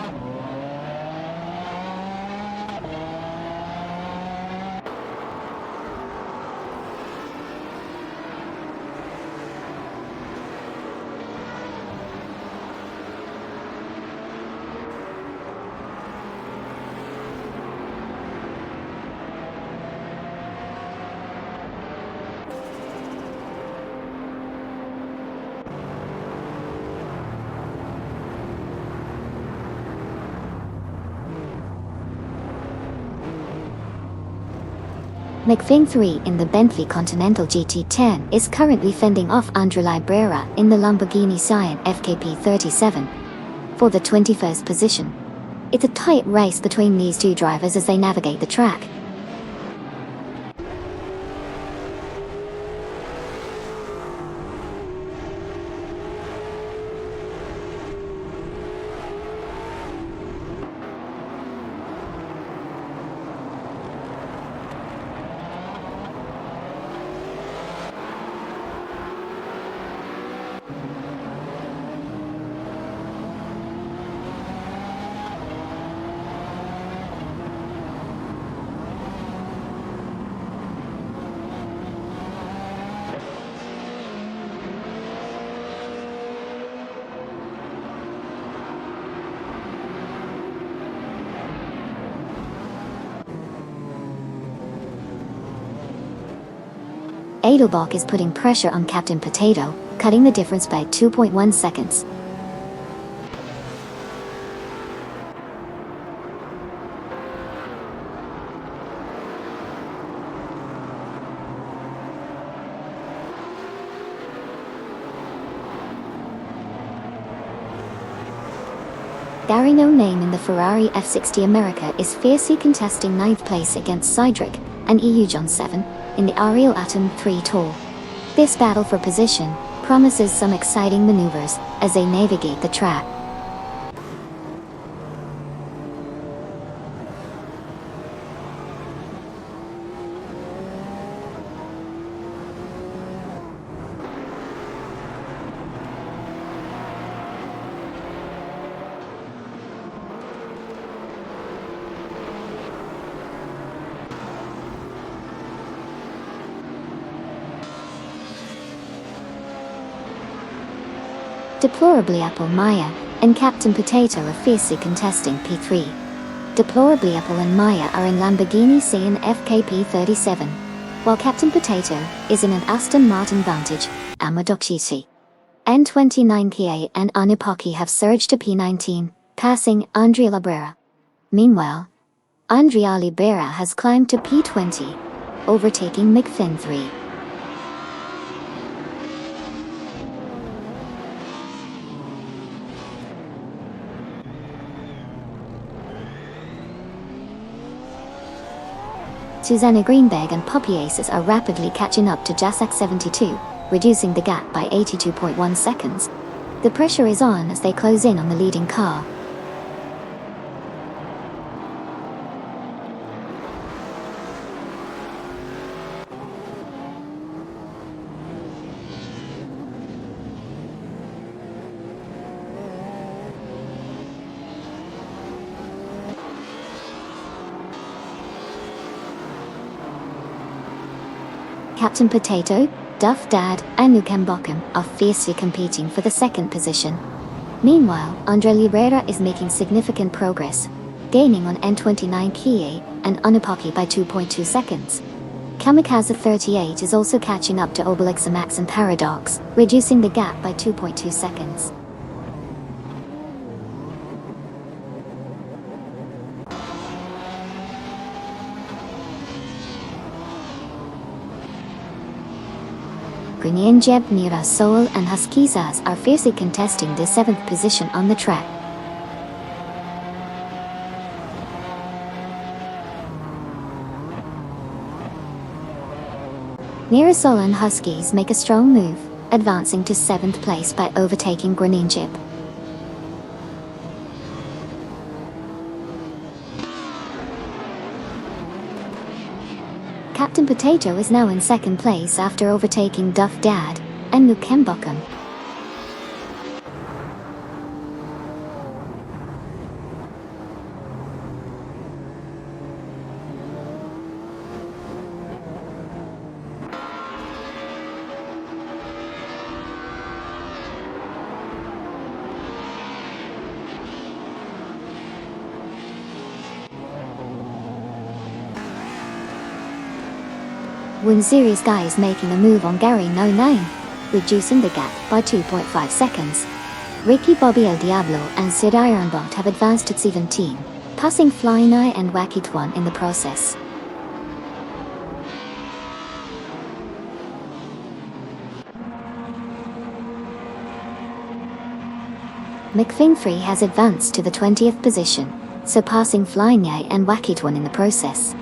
McFin 3 in the Bentley Continental GT10 is currently fending off Andre Libera in the Lamborghini Sian FKP37 for the 21st position. It's a tight race between these two drivers as they navigate the track. Edelbach is putting pressure on Captain Potato, cutting the difference by 2.1 seconds. Gary No Name in the Ferrari F60 America is fiercely contesting 9th place against Cydric and EU John 7 in the Ariel Atom 3 Tour. This battle for position promises some exciting maneuvers as they navigate the track. Deplorably Apple Maya and Captain Potato are fiercely contesting P3. Deplorably Apple and Maya are in Lamborghini Sian FKP37, while Captain Potato is in an Aston Martin Vantage Amadoxisi. N29 Kia and Anupaki have surged to P19, passing Andrea Libera. Meanwhile, Andrea Libera has climbed to P20, overtaking McFin 3. Susanna Greenberg and Poppy Aces are rapidly catching up to Jasak 72, reducing the gap by 82.1 seconds. The pressure is on as they close in on the leading car. Captain Potato, Duff Dad, and Nukem Bokum are fiercely competing for the second position. Meanwhile, Andre Libera is making significant progress, gaining on N29 Kia and Anupaki by 2.2 seconds. Kamikaze 38 is also catching up to Obelix Max and Paradox, reducing the gap by 2.2 seconds. Jeb, Nira Soul and Huskizas are fiercely contesting the 7th position on the track. Nira Soul and Huskies make a strong move, advancing to 7th place by overtaking Jeb. Captain Potato is now in 2nd place after overtaking Duff Dad and Nukem Bokum. One Series Guy is making a move on Gary No Name, reducing the gap by 2.5 seconds. Ricky Bobby El Diablo and Sid Ironbot have advanced to 17, passing Flying Eye and Wacky Twan in the process. McFinfree has advanced to the 20th position, surpassing Flying Eye and Wackit One in the process.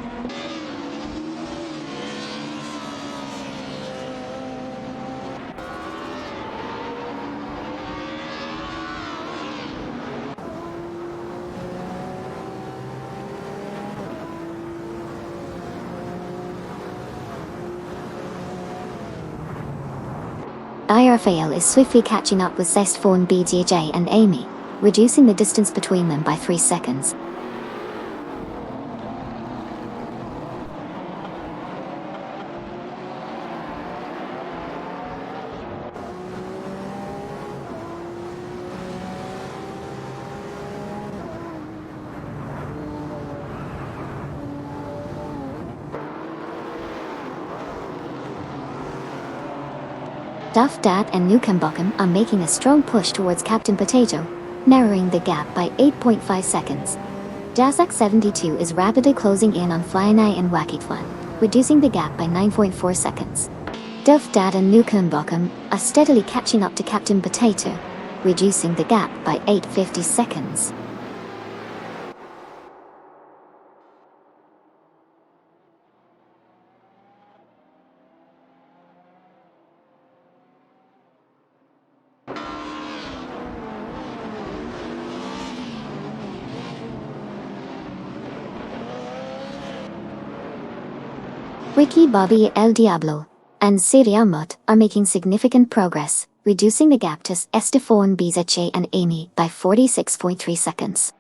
IRFAL is swiftly catching up with Zestphorn BJJ and Amy, reducing the distance between them by 3 seconds. Duff Dad and Newcombotham are making a strong push towards Captain Potato, narrowing the gap by 8.5 seconds. Dazak 72 is rapidly closing in on Flying Eye and Wackit One, reducing the gap by 9.4 seconds. Duff Dad and Newcombotham are steadily catching up to Captain Potato, reducing the gap by 8.50 seconds. Ricky Bobby El Diablo and Siriamot are making significant progress, reducing the gap to Estefan Bizache and Amy by 46.3 seconds.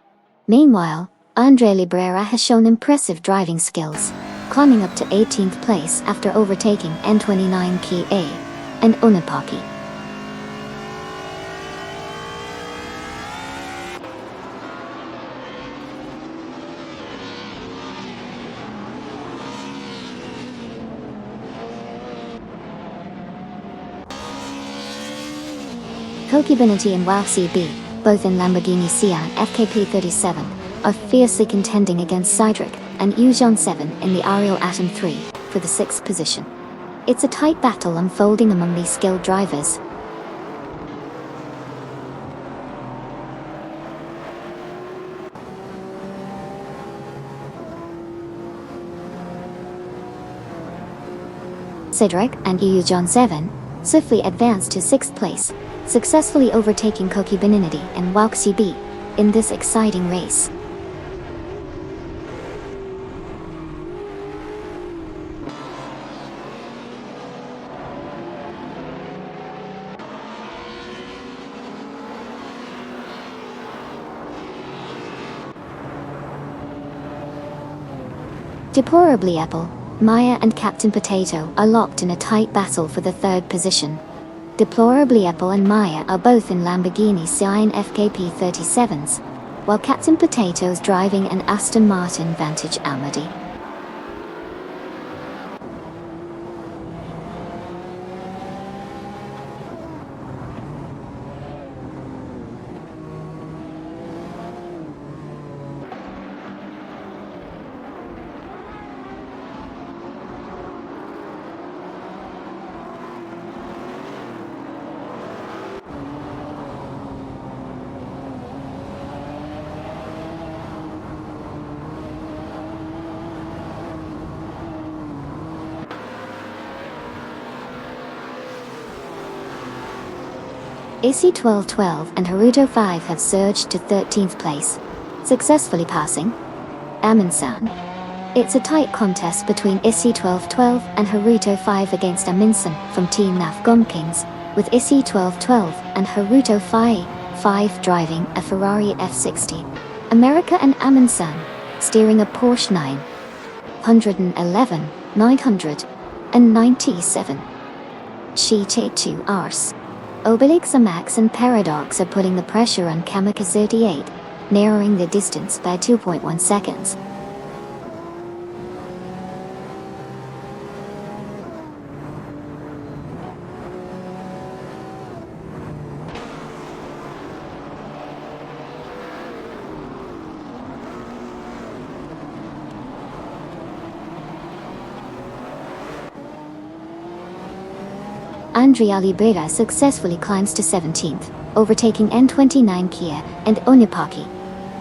Meanwhile, Andre Librera has shown impressive driving skills, climbing up to 18th place after overtaking N29 Ki A and Unapaki. Koki Benity and Wow CB, both in Lamborghini Sian FKP37, are fiercely contending against Cydric and Ujon 7 in the Ariel Atom 3 for the 6th position. It's a tight battle unfolding among these skilled drivers. Cydric and Ujon 7 swiftly advanced to 6th place, successfully overtaking Koki Beninity and Wow CB in this exciting race. Deplorably Apple, Maya and Captain Potato are locked in a tight battle for the 3rd position. Deplorably Apple and Maya are both in Lamborghini Sian FKP37s, while Captain Potato is driving an Aston Martin Vantage Almadi. AC1212 and Haruto 5 have surged to 13th place, successfully passing Aminsan. It's a tight contest between IC1212 and Haruto 5 against Aminsan from Team NAF Gomkins, with IC1212 and Haruto 5 driving a Ferrari F60. America and Aminsan steering a Porsche 911 997. Sheet 2 Rs. Obelix, Max and Paradox are putting the pressure on Kamika 38, narrowing the distance by 2.1 seconds. Andrea Libera successfully climbs to 17th, overtaking N29 Kia and Onipaki.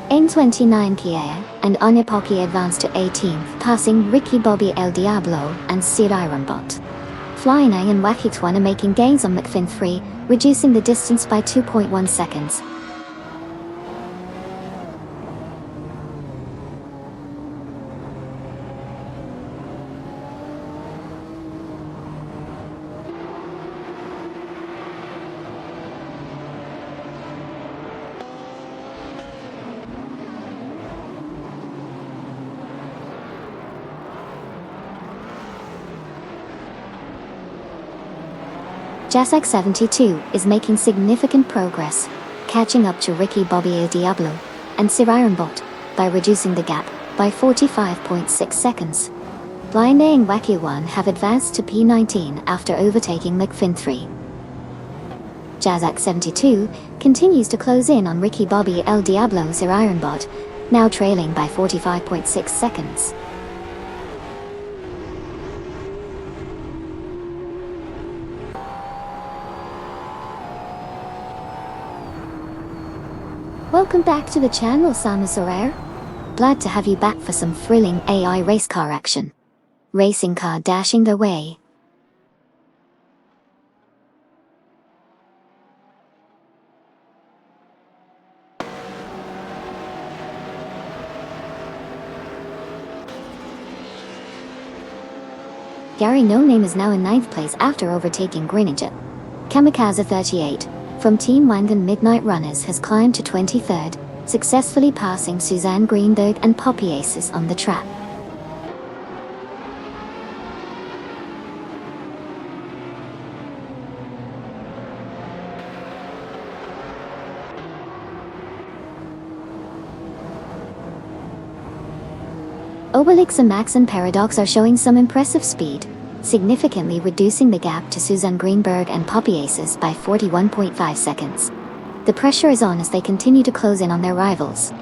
N29 Kia and Onipaki advance to 18th, passing Ricky Bobby El Diablo and Sir Ironbot. Flying and Wakitwan are making gains on McFin 3, reducing the distance by 2.1 seconds. Jacek 72 is making significant progress, catching up to Ricky Bobby El Diablo and Sir Ironbot by reducing the gap by 45.6 seconds. Blind A and Wacky 1 have advanced to P19 after overtaking McFin 3. Jacek 72 continues to close in on Ricky Bobby El Diablo Sir Ironbot, now trailing by 45.6 seconds. Welcome back to the channel, Samus Aurere. Glad to have you back for some thrilling AI race car action. Racing car dashing away. Gary No Name is now in 9th place after overtaking Greninja. Kamikaze 38 from Team Wangan Midnight Runners has climbed to 23rd, successfully passing Suzanne Greenberg and Poppy Aces on the track. Obelix and Max and Paradox are showing some impressive speed, significantly reducing the gap to Suzanne Greenberg and Poppy Aces by 41.5 seconds. The pressure is on as they continue to close in on their rivals.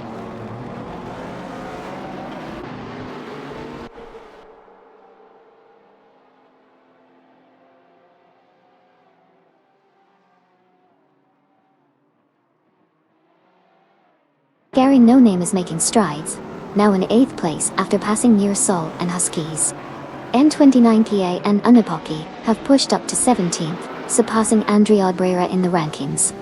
Gary No Name is making strides, now in 8th place after passing Near Sol and Huskies. N29 Kia and Unipoki have pushed up to 17th, surpassing Andrea Brera in the rankings.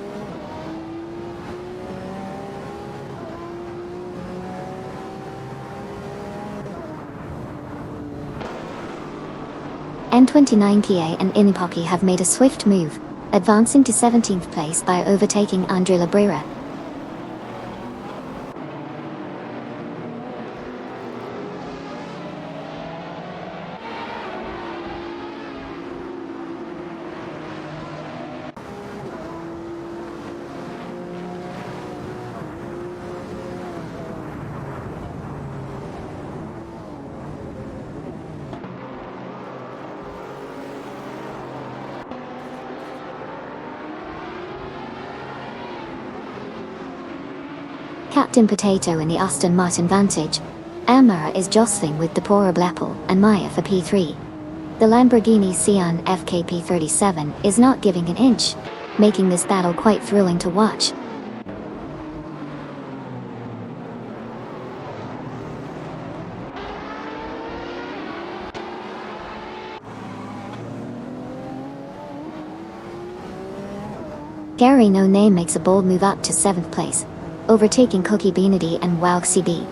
N29 Kia and Unipoki have made a swift move, advancing to 17th place by overtaking Andrea Brera. Captain Potato in the Aston Martin Vantage. Amara is jostling with Depora Bleppel and Maya for P3. The Lamborghini Sian FKP37 is not giving an inch, making this battle quite thrilling to watch. Gary No Name makes a bold move up to 7th place, overtaking Cookie Beanity and Wow CB.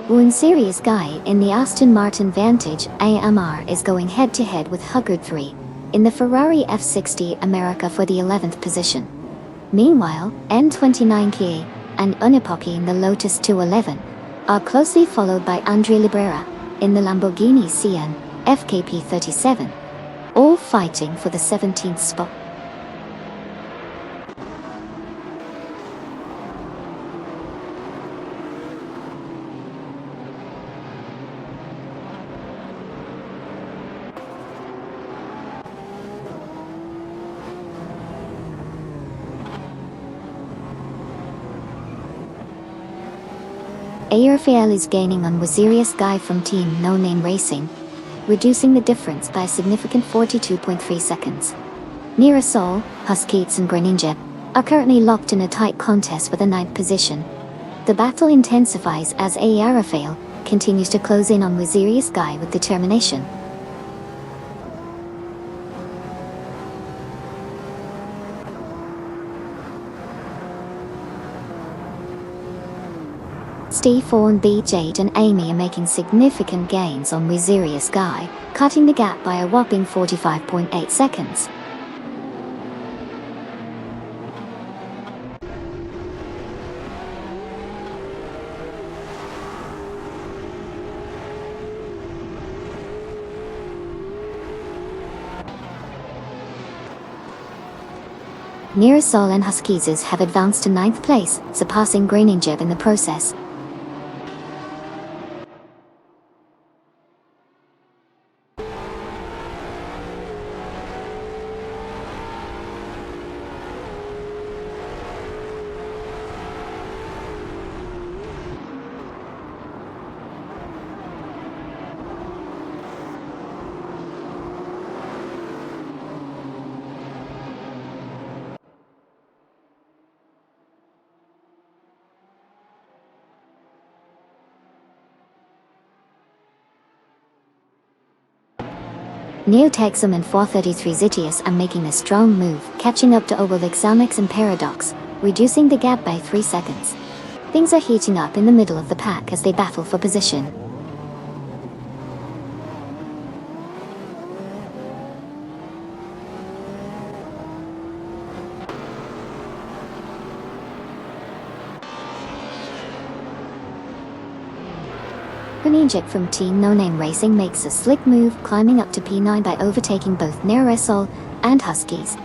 One serious guy in the Aston Martin Vantage AMR is going head-to-head with Huggard 3 in the Ferrari F60 America for the 11th position. Meanwhile, N29 Kia and Unipoki in the Lotus 211 are closely followed by Andrea Libera in the Lamborghini Sian FKP37, all fighting for the 17th spot. Rafael is gaining on Wazirius Guy from Team No Name Racing, reducing the difference by a significant 42.3 seconds. Nearasol, Huskites and Greninja are currently locked in a tight contest for the 9th position. The battle intensifies as Rafael continues to close in on Wazirius Guy with determination. Steve Fawn, B. Jade and Amy are making significant gains on Wazirius Guy, cutting the gap by a whopping 45.8 seconds. Nearasol and Huskies have advanced to 9th place, surpassing Greninja in the process. Neotexum and 433 Zitius are making a strong move, catching up to Obelix, Zamex and Paradox, reducing the gap by 3 seconds. Things are heating up in the middle of the pack as they battle for position. Greninja from Team No Name Racing makes a slick move, climbing up to P9 by overtaking both Nearasol and Huskies.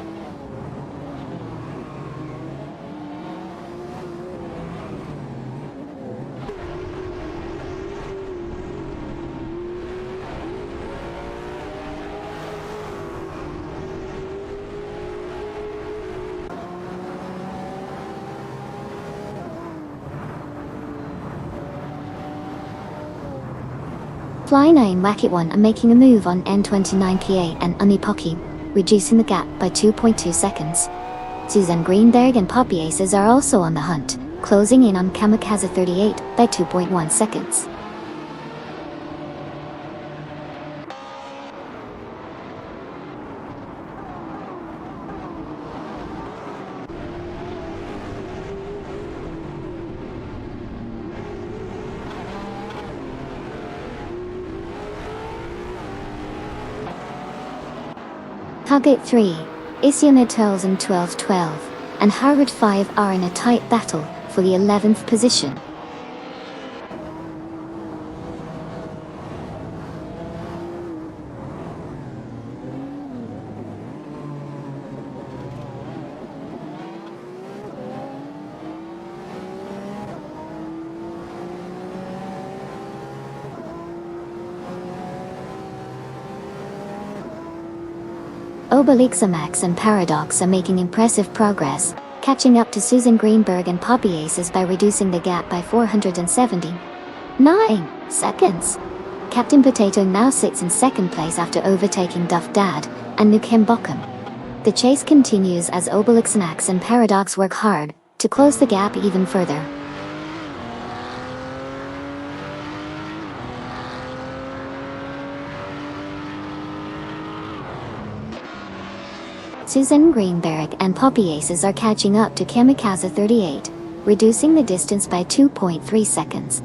Fly9 and Wacky1 are making a move on N29PA and Unipocky, reducing the gap by 2.2 seconds. Suzanne Greenberg and Poppy Aces are also on the hunt, closing in on Kamikaze 38 by 2.1 seconds. Target 3, Isionid 12 and 12-12, and Harvard 5 are in a tight battle for the 11th position. Obelixamax and Paradox are making impressive progress, catching up to Susan Greenberg and Poppy Aces by reducing the gap by 479 seconds. Captain Potato now sits in 2nd place after overtaking Duff Dad and Nukem Bokum. The chase continues as Obelixamax and Paradox work hard to close the gap even further. Susan Greenberg and Poppy Aces are catching up to Kamikaze 38, reducing the distance by 2.3 seconds.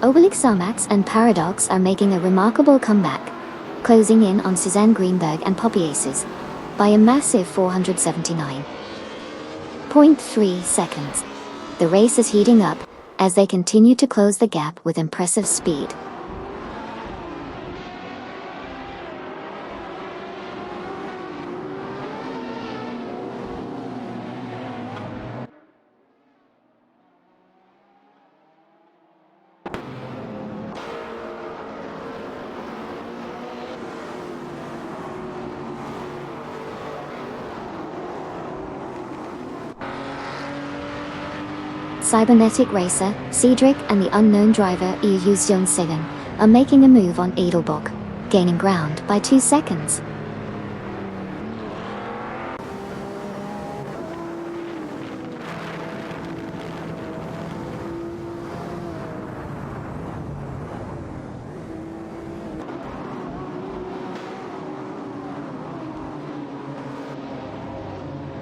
Obelix Sarmax and Paradox are making a remarkable comeback, closing in on Suzanne Greenberg and Poppy Aces by a massive 479.3 seconds. The race is heating up as they continue to close the gap with impressive speed. Cybernetic racer, Cedric and the unknown driver Yu 7 are making a move on Edelbock, gaining ground by 2 seconds.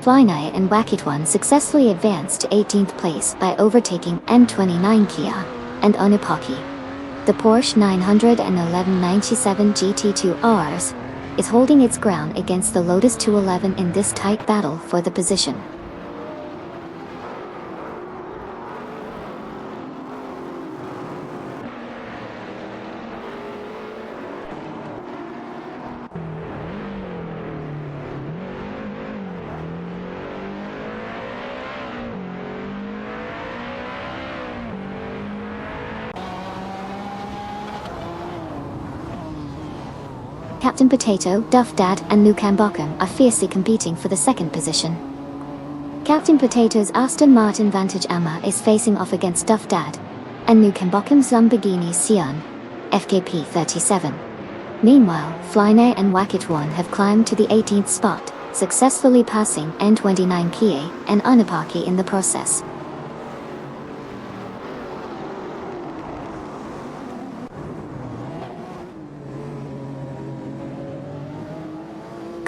Flynight and Wackit1 successfully advanced to 18th place by overtaking N29 Kia and Onipaki. The Porsche 911-97 GT2 RS is holding its ground against the Lotus 211 in this tight battle for the position. Captain Potato, Duff Dad and Nukan Bochum are fiercely competing for the second position. Captain Potato's Aston Martin Vantage Amma is facing off against Duff Dad and Nukan Bochum's Lamborghini Sian, FKP 37. Meanwhile, Flyne and Wackit1 have climbed to the 18th spot, successfully passing N29 Kia and Onipaki in the process.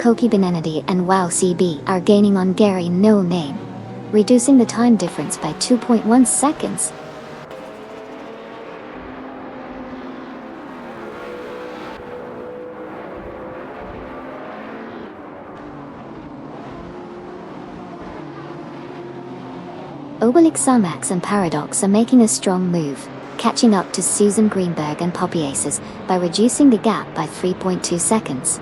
Koki Benenity and Wow CB are gaining on Gary No Name, reducing the time difference by 2.1 seconds. Obelix Sarmax and Paradox are making a strong move, catching up to Susan Greenberg and Poppy Aces by reducing the gap by 3.2 seconds.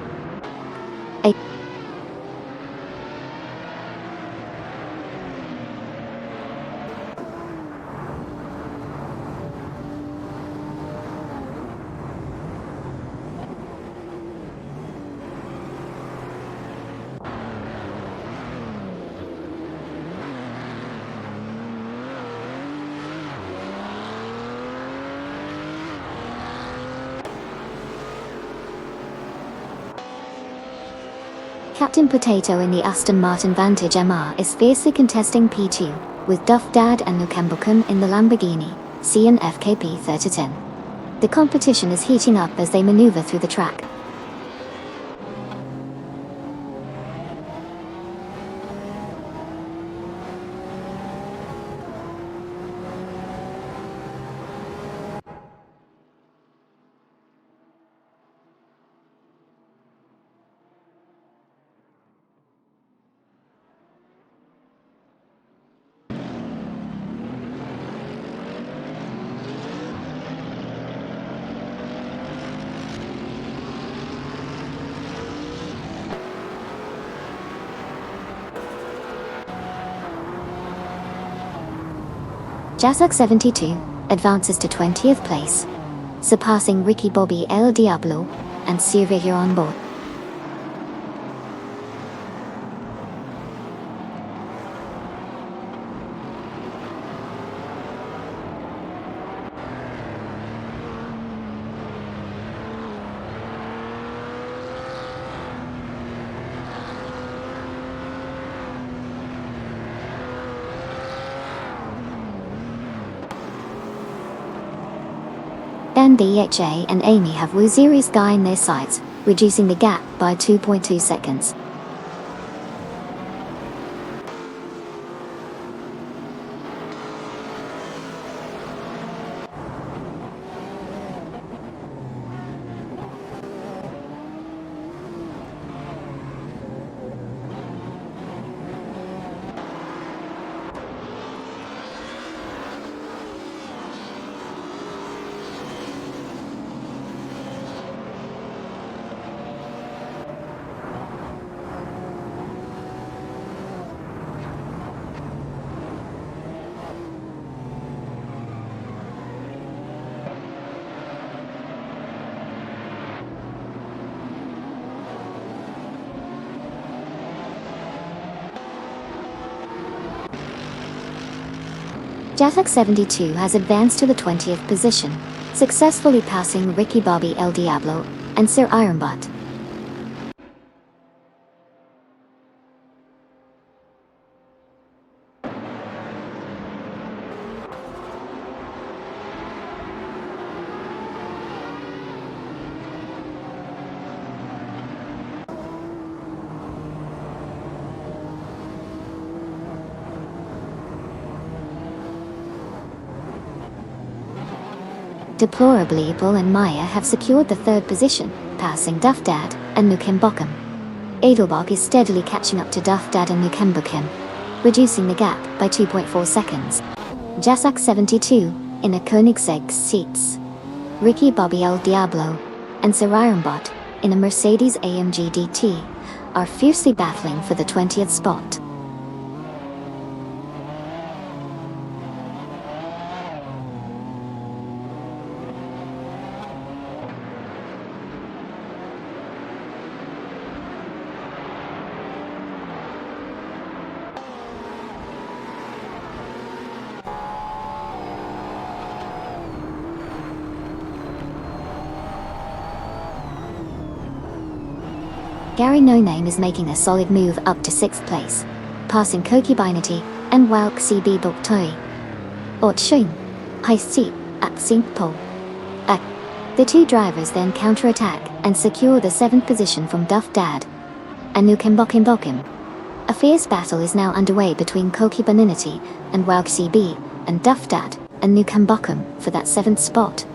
Captain Potato in the Aston Martin Vantage MR is fiercely contesting P2, with Duff Dad and Nukan Bochum in the Lamborghini Sian FKP 3010. The competition is heating up as they maneuver through the track. Jazak 72 advances to 20th place, surpassing Ricky Bobby El Diablo and Sylvia Huronbo. DHA and Amy have Wuziri's guy in their sights, reducing the gap by 2.2 seconds. Jatak 72 has advanced to the 20th position, successfully passing Ricky Bobby El Diablo and Sir Ironbot. Deplorably, Bull and Maya have secured the 3rd position, passing Duff Dad and Nukem Bokem. Edelbach is steadily catching up to Duff Dad and Nukem Bokem, reducing the gap by 2.4 seconds. Jasak 72, in a Koenigsegg seats. Ricky Bobby El Diablo and Sir Ironbot, in a Mercedes AMG DT, are fiercely battling for the 20th spot. Gary No Name is making a solid move up to 6th place, passing Koki Binety and Walk CB Boktoi. Ot Shun, High Seat, at St. Paul. The two drivers then counter-attack and secure the 7th position from Duff Dad and Nukem Bokem Bokem. A fierce battle is now underway between Koki Binety and Walk CB and Duff Dad and Nukem Bokem for that 7th spot.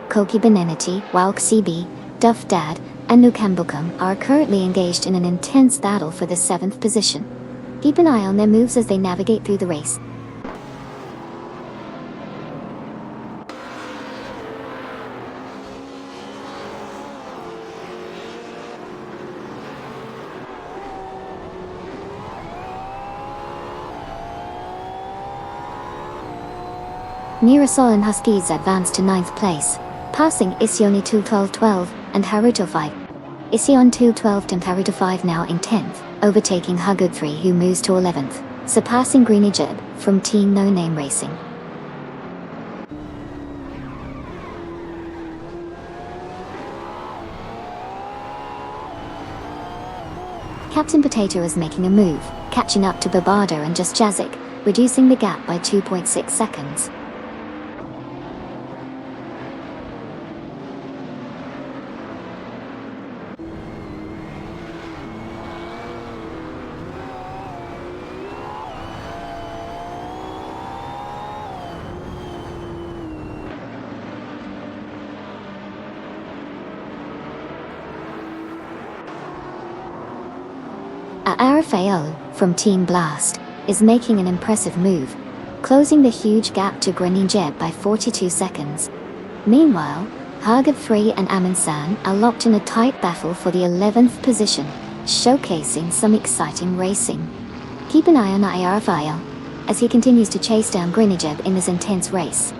Koki Binety, Walk CB, Duff Dad, and Nukem Bokem are currently engaged in an intense battle for the 7th position. Keep an eye on their moves as they navigate through the race. Mirasol and Huskies advanced to 9th place, passing Isioni 212-12 and Haruto 5. Ision 212 and Haruto 5 now in 10th, overtaking Huggood 3 who moves to 11th, surpassing Greeny Jeb from Team No Name Racing. Captain Potato is making a move, catching up to Barbado and Just Jazik, reducing the gap by 2.6 seconds. Arafao, from Team Blast, is making an impressive move, closing the huge gap to Greeny Jeb by 42 seconds. Meanwhile, Huggood 3 and Amin-san are locked in a tight battle for the 11th position, showcasing some exciting racing. Keep an eye on Arafao as he continues to chase down Greeny Jeb in this intense race.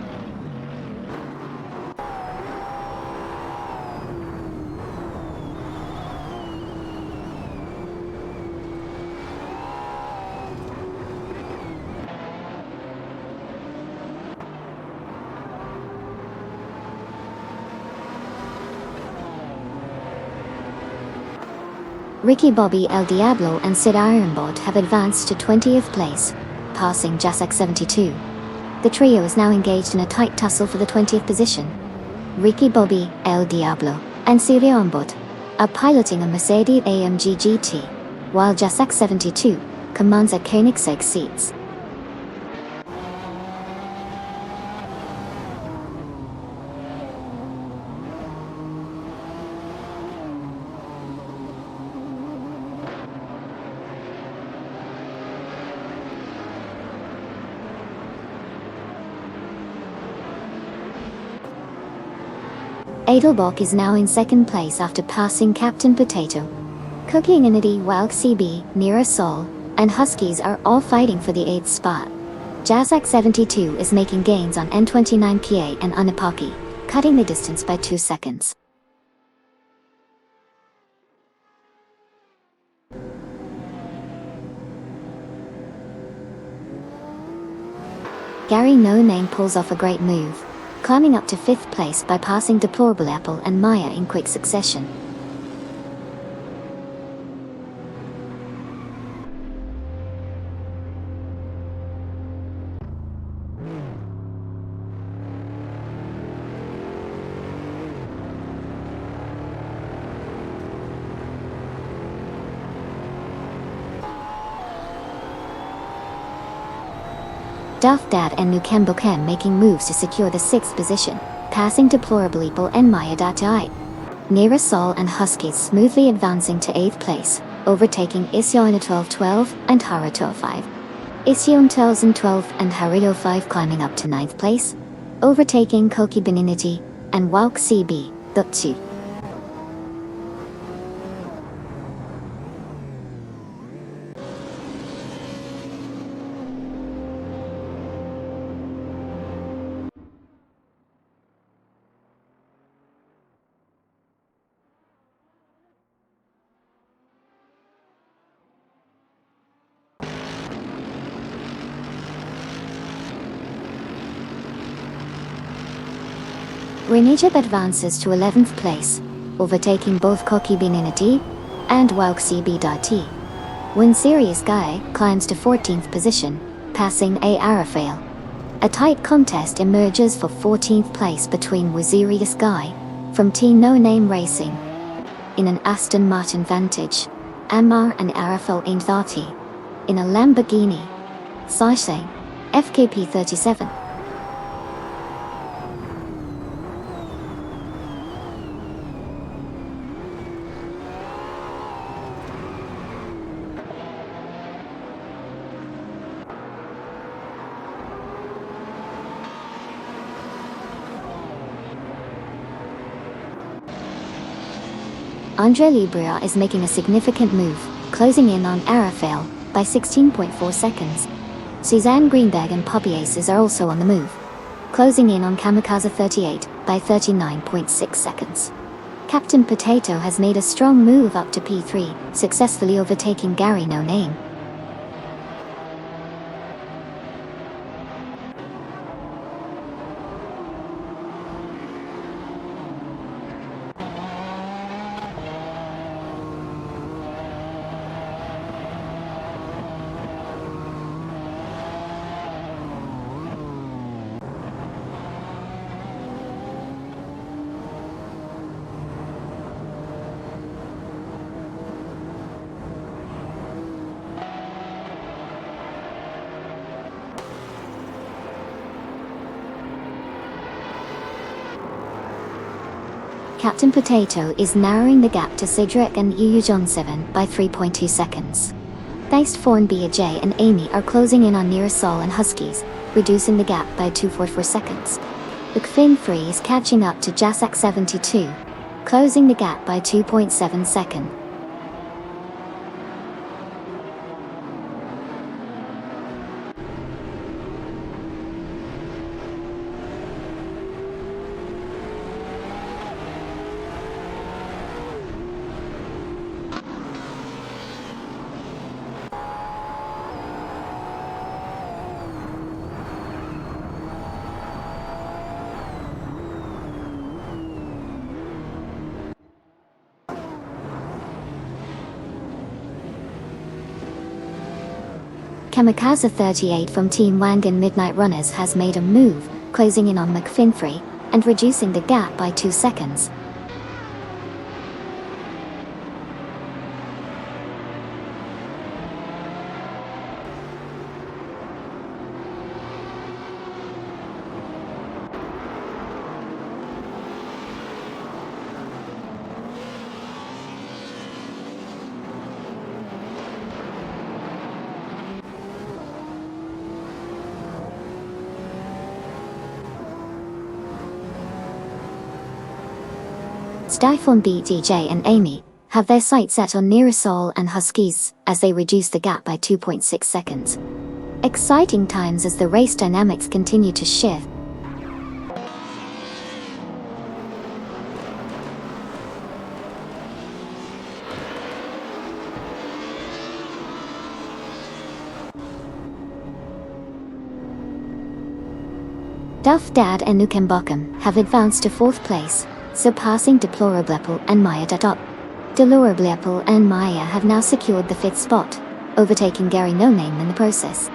Ricky Bobby El Diablo and Sid Ironbot have advanced to 20th place, passing Jasak 72. The trio is now engaged in a tight tussle for the 20th position. Ricky Bobby El Diablo and Sid Ironbot are piloting a Mercedes AMG GT, while Jasak 72 commands a Koenigsegg seats. Adelbock is now in second place after passing Captain Potato. Cookie Infinity, Walk CB, Nira Sol, and Huskies are all fighting for the 8th spot. Jazak 72 is making gains on N29PA and Unapaki, cutting the distance by 2 seconds. Gary No Name pulls off a great move, climbing up to 5th place by passing Deplorable Apple and Maya in quick succession. Duff Dad and Nukembokem making moves to secure the 6th position, passing Deplorable Apple and Maya Datai. Nira Sol and Huskies smoothly advancing to 8th place, overtaking Isyon 12-12 and Haruto 5. Isyon 12 and Haruto 5 climbing up to 9th place, overtaking Koki Beninity and Walk CB, Dutsu. Renijib advances to 11th place, overtaking both Koki Beninity and Walk CB.T. When Serious Guy climbs to 14th position, passing A. Arafael. A tight contest emerges for 14th place between Wazirius Guy, from Team No Name Racing, in an Aston Martin Vantage, Ammar and Arafael Indati, in a Lamborghini Saisei FKP 37. Andre Libria is making a significant move, closing in on Arafael by 16.4 seconds. Suzanne Greenberg and Poppy Aces are also on the move, closing in on Kamikaze 38 by 39.6 seconds. Captain Potato has made a strong move up to P3, successfully overtaking Gary No Name. Captain Potato is narrowing the gap to Cedric and John 7 by 3.2 seconds. Thanks to Fornby, J and Amy are closing in on Nira Sol and Huskies, reducing the gap by 2.4 seconds. McFinn 3 is catching up to Jasak 72, closing the gap by 2.7 seconds. Kamikaze 38 from Team Wangan Midnight Runners has made a move, closing in on McFinfrey, and reducing the gap by 2 seconds. Stifon BTJ and Amy have their sights set on Neurosol and Huskies as they reduce the gap by 2.6 seconds. Exciting times as the race dynamics continue to shift. Duff Dad and Nukem Bochum have advanced to 4th place, surpassing Deplorablepel and Maya Datop. Deplorablepel and Maya have now secured the 5th spot, overtaking Gary No Name in the process.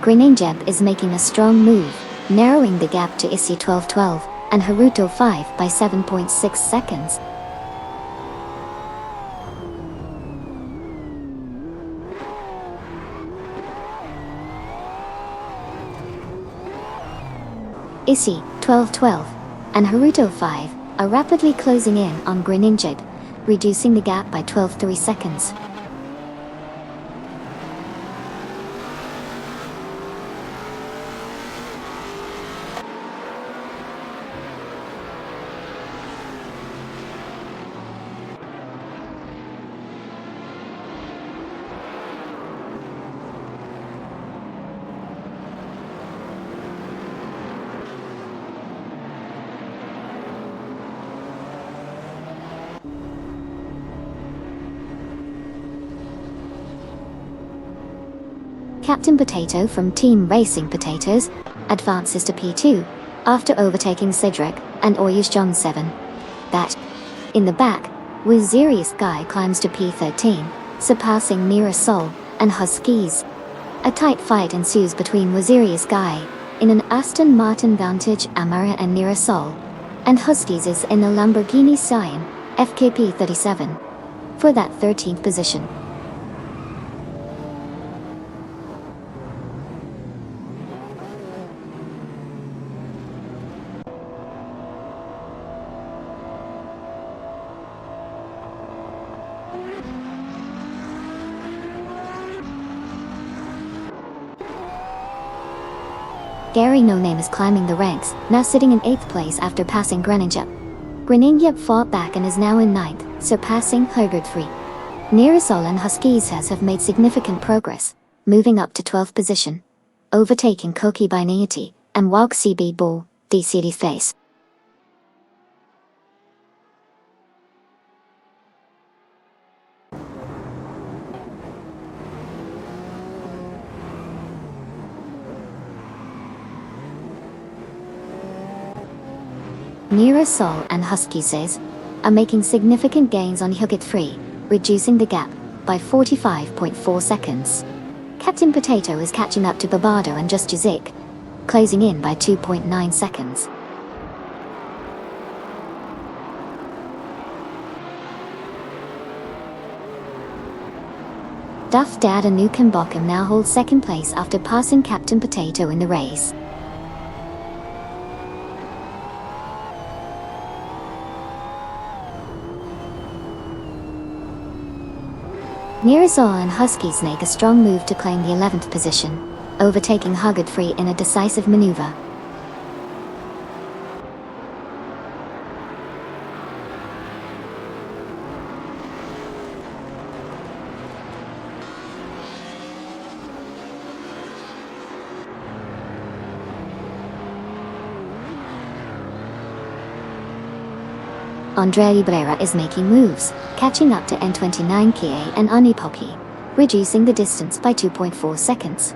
Greninjeb is making a strong move, narrowing the gap to Issy 1212 and Haruto 5 by 7.6 seconds. Issy 1212 and Haruto 5 are rapidly closing in on Greninjeb, reducing the gap by 12.3 seconds. Captain Potato from Team Racing Potatoes advances to P2 after overtaking Cedric and Oyus John 7. That, in the back, Wazirius Guy climbs to P13, surpassing Mira Sol and Huskies. A tight fight ensues between Wazirius Guy in an Aston Martin Vantage Amara and Mira Sol, and Huskies is in a Lamborghini Sian FKP 37 for that 13th position. Gary No Name is climbing the ranks, now sitting in 8th place after passing Greninjeb. Greninjeb fought back and is now in 9th, surpassing Hogard 3. Neurosol and Huskies have made significant progress, moving up to 12th position, overtaking Koki by Niati and Walk CB Ball, DCD Face. Neurosol and Huskies are making significant gains on Hugget 3, reducing the gap by 45.4 seconds. Captain Potato is catching up to Barbado and Just Juzik, closing in by 2.9 seconds. Duff Dad and Nukem Bochum now hold 2nd place after passing Captain Potato in the race. Neurosol and Huskies make a strong move to claim the 11th position, overtaking Hugget 3 in a decisive maneuver. Andre Librera is making moves, catching up to N29 Kie and Unipoki, reducing the distance by 2.4 seconds.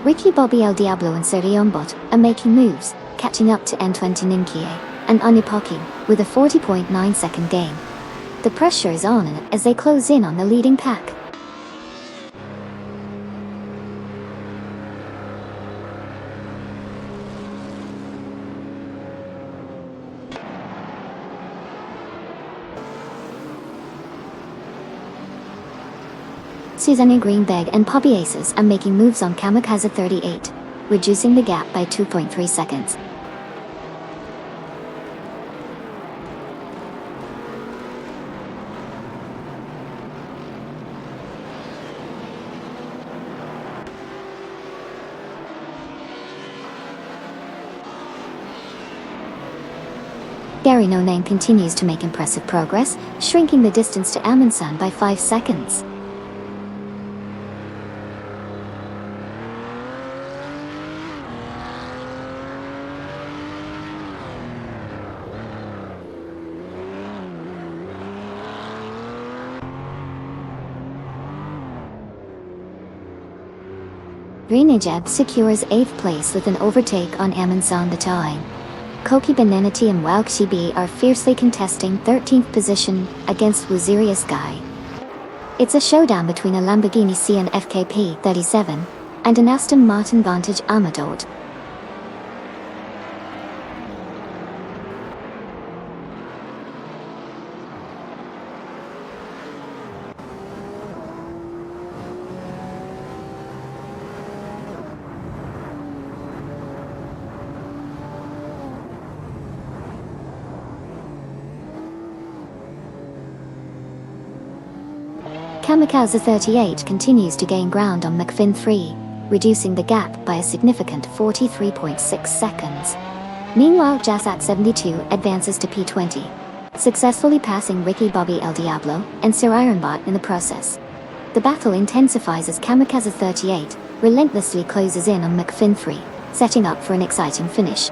Ricky Bobby El Diablo and Serionbot are making moves, catching up to N20 Ninkie and Unipoki with a 40.9 second gain. The pressure is on as they close in on the leading pack. Susanne Greenberg and Poppy Aces are making moves on Kamikaze 38, reducing the gap by 2.3 seconds. Gary No Name continues to make impressive progress, shrinking the distance to Amundsen by 5 seconds. Renijeb secures 8th place with an overtake on Amundsen the time. Koki Benenati and Wouk Shibi are fiercely contesting 13th position against Wuziriya Sky. It's a showdown between a Lamborghini Sian FKP 37 and an Aston Martin Vantage Amador. Kamikaze 38 continues to gain ground on McFin 3, reducing the gap by a significant 43.6 seconds. Meanwhile, Jasat 72 advances to P20, successfully passing Ricky Bobby El Diablo and Sir Ironbot in the process. The battle intensifies as Kamikaze 38 relentlessly closes in on McFin 3, setting up for an exciting finish.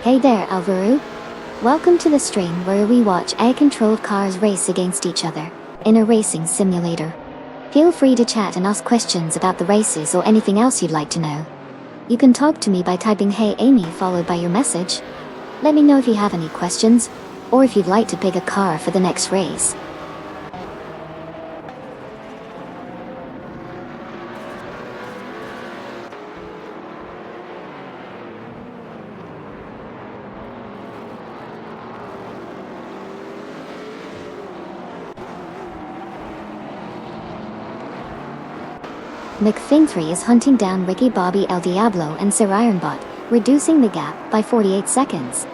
Hey there, Alvaro. Welcome to the stream where we watch AI-controlled cars race against each other in a racing simulator. Feel free to chat and ask questions about the races or anything else you'd like to know. You can talk to me by typing "Hey Amy" followed by your message. Let me know if you have any questions, or if you'd like to pick a car for the next race. McFin 3 is hunting down Ricky Bobby El Diablo and Sir Ironbot, reducing the gap by 48 seconds.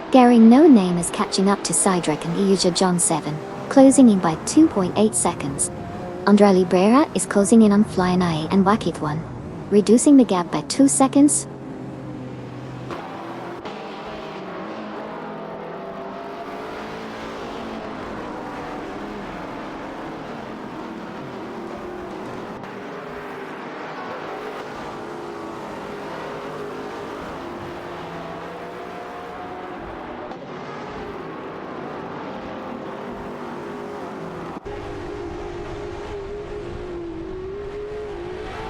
Gary No Name is catching up to Cydric and Euja John 7, closing in by 2.8 seconds. Andre Librera is closing in on Flying Eye and Wakit 1, reducing the gap by 2 seconds.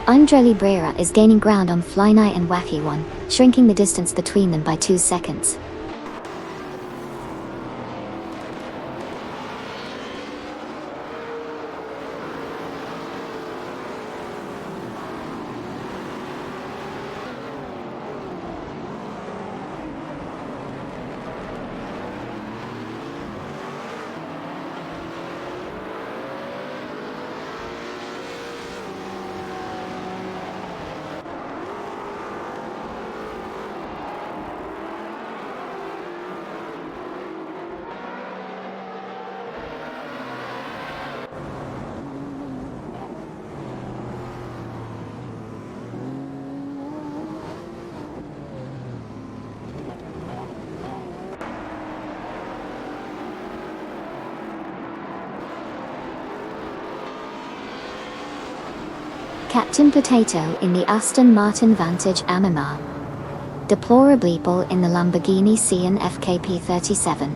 Andre Librera is gaining ground on Flying Eye and Wacky 1, shrinking the distance between them by 2 seconds. Captain Potato in the Aston Martin Vantage Amimar. Deplorably Bull in the Lamborghini Sian FKP 37.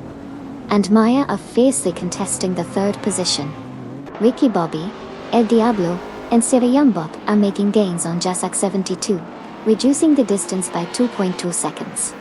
And Maya are fiercely contesting the 3rd position. Ricky Bobby, El Diablo, and Sirayambot are making gains on Jasak 72, reducing the distance by 2.2 seconds.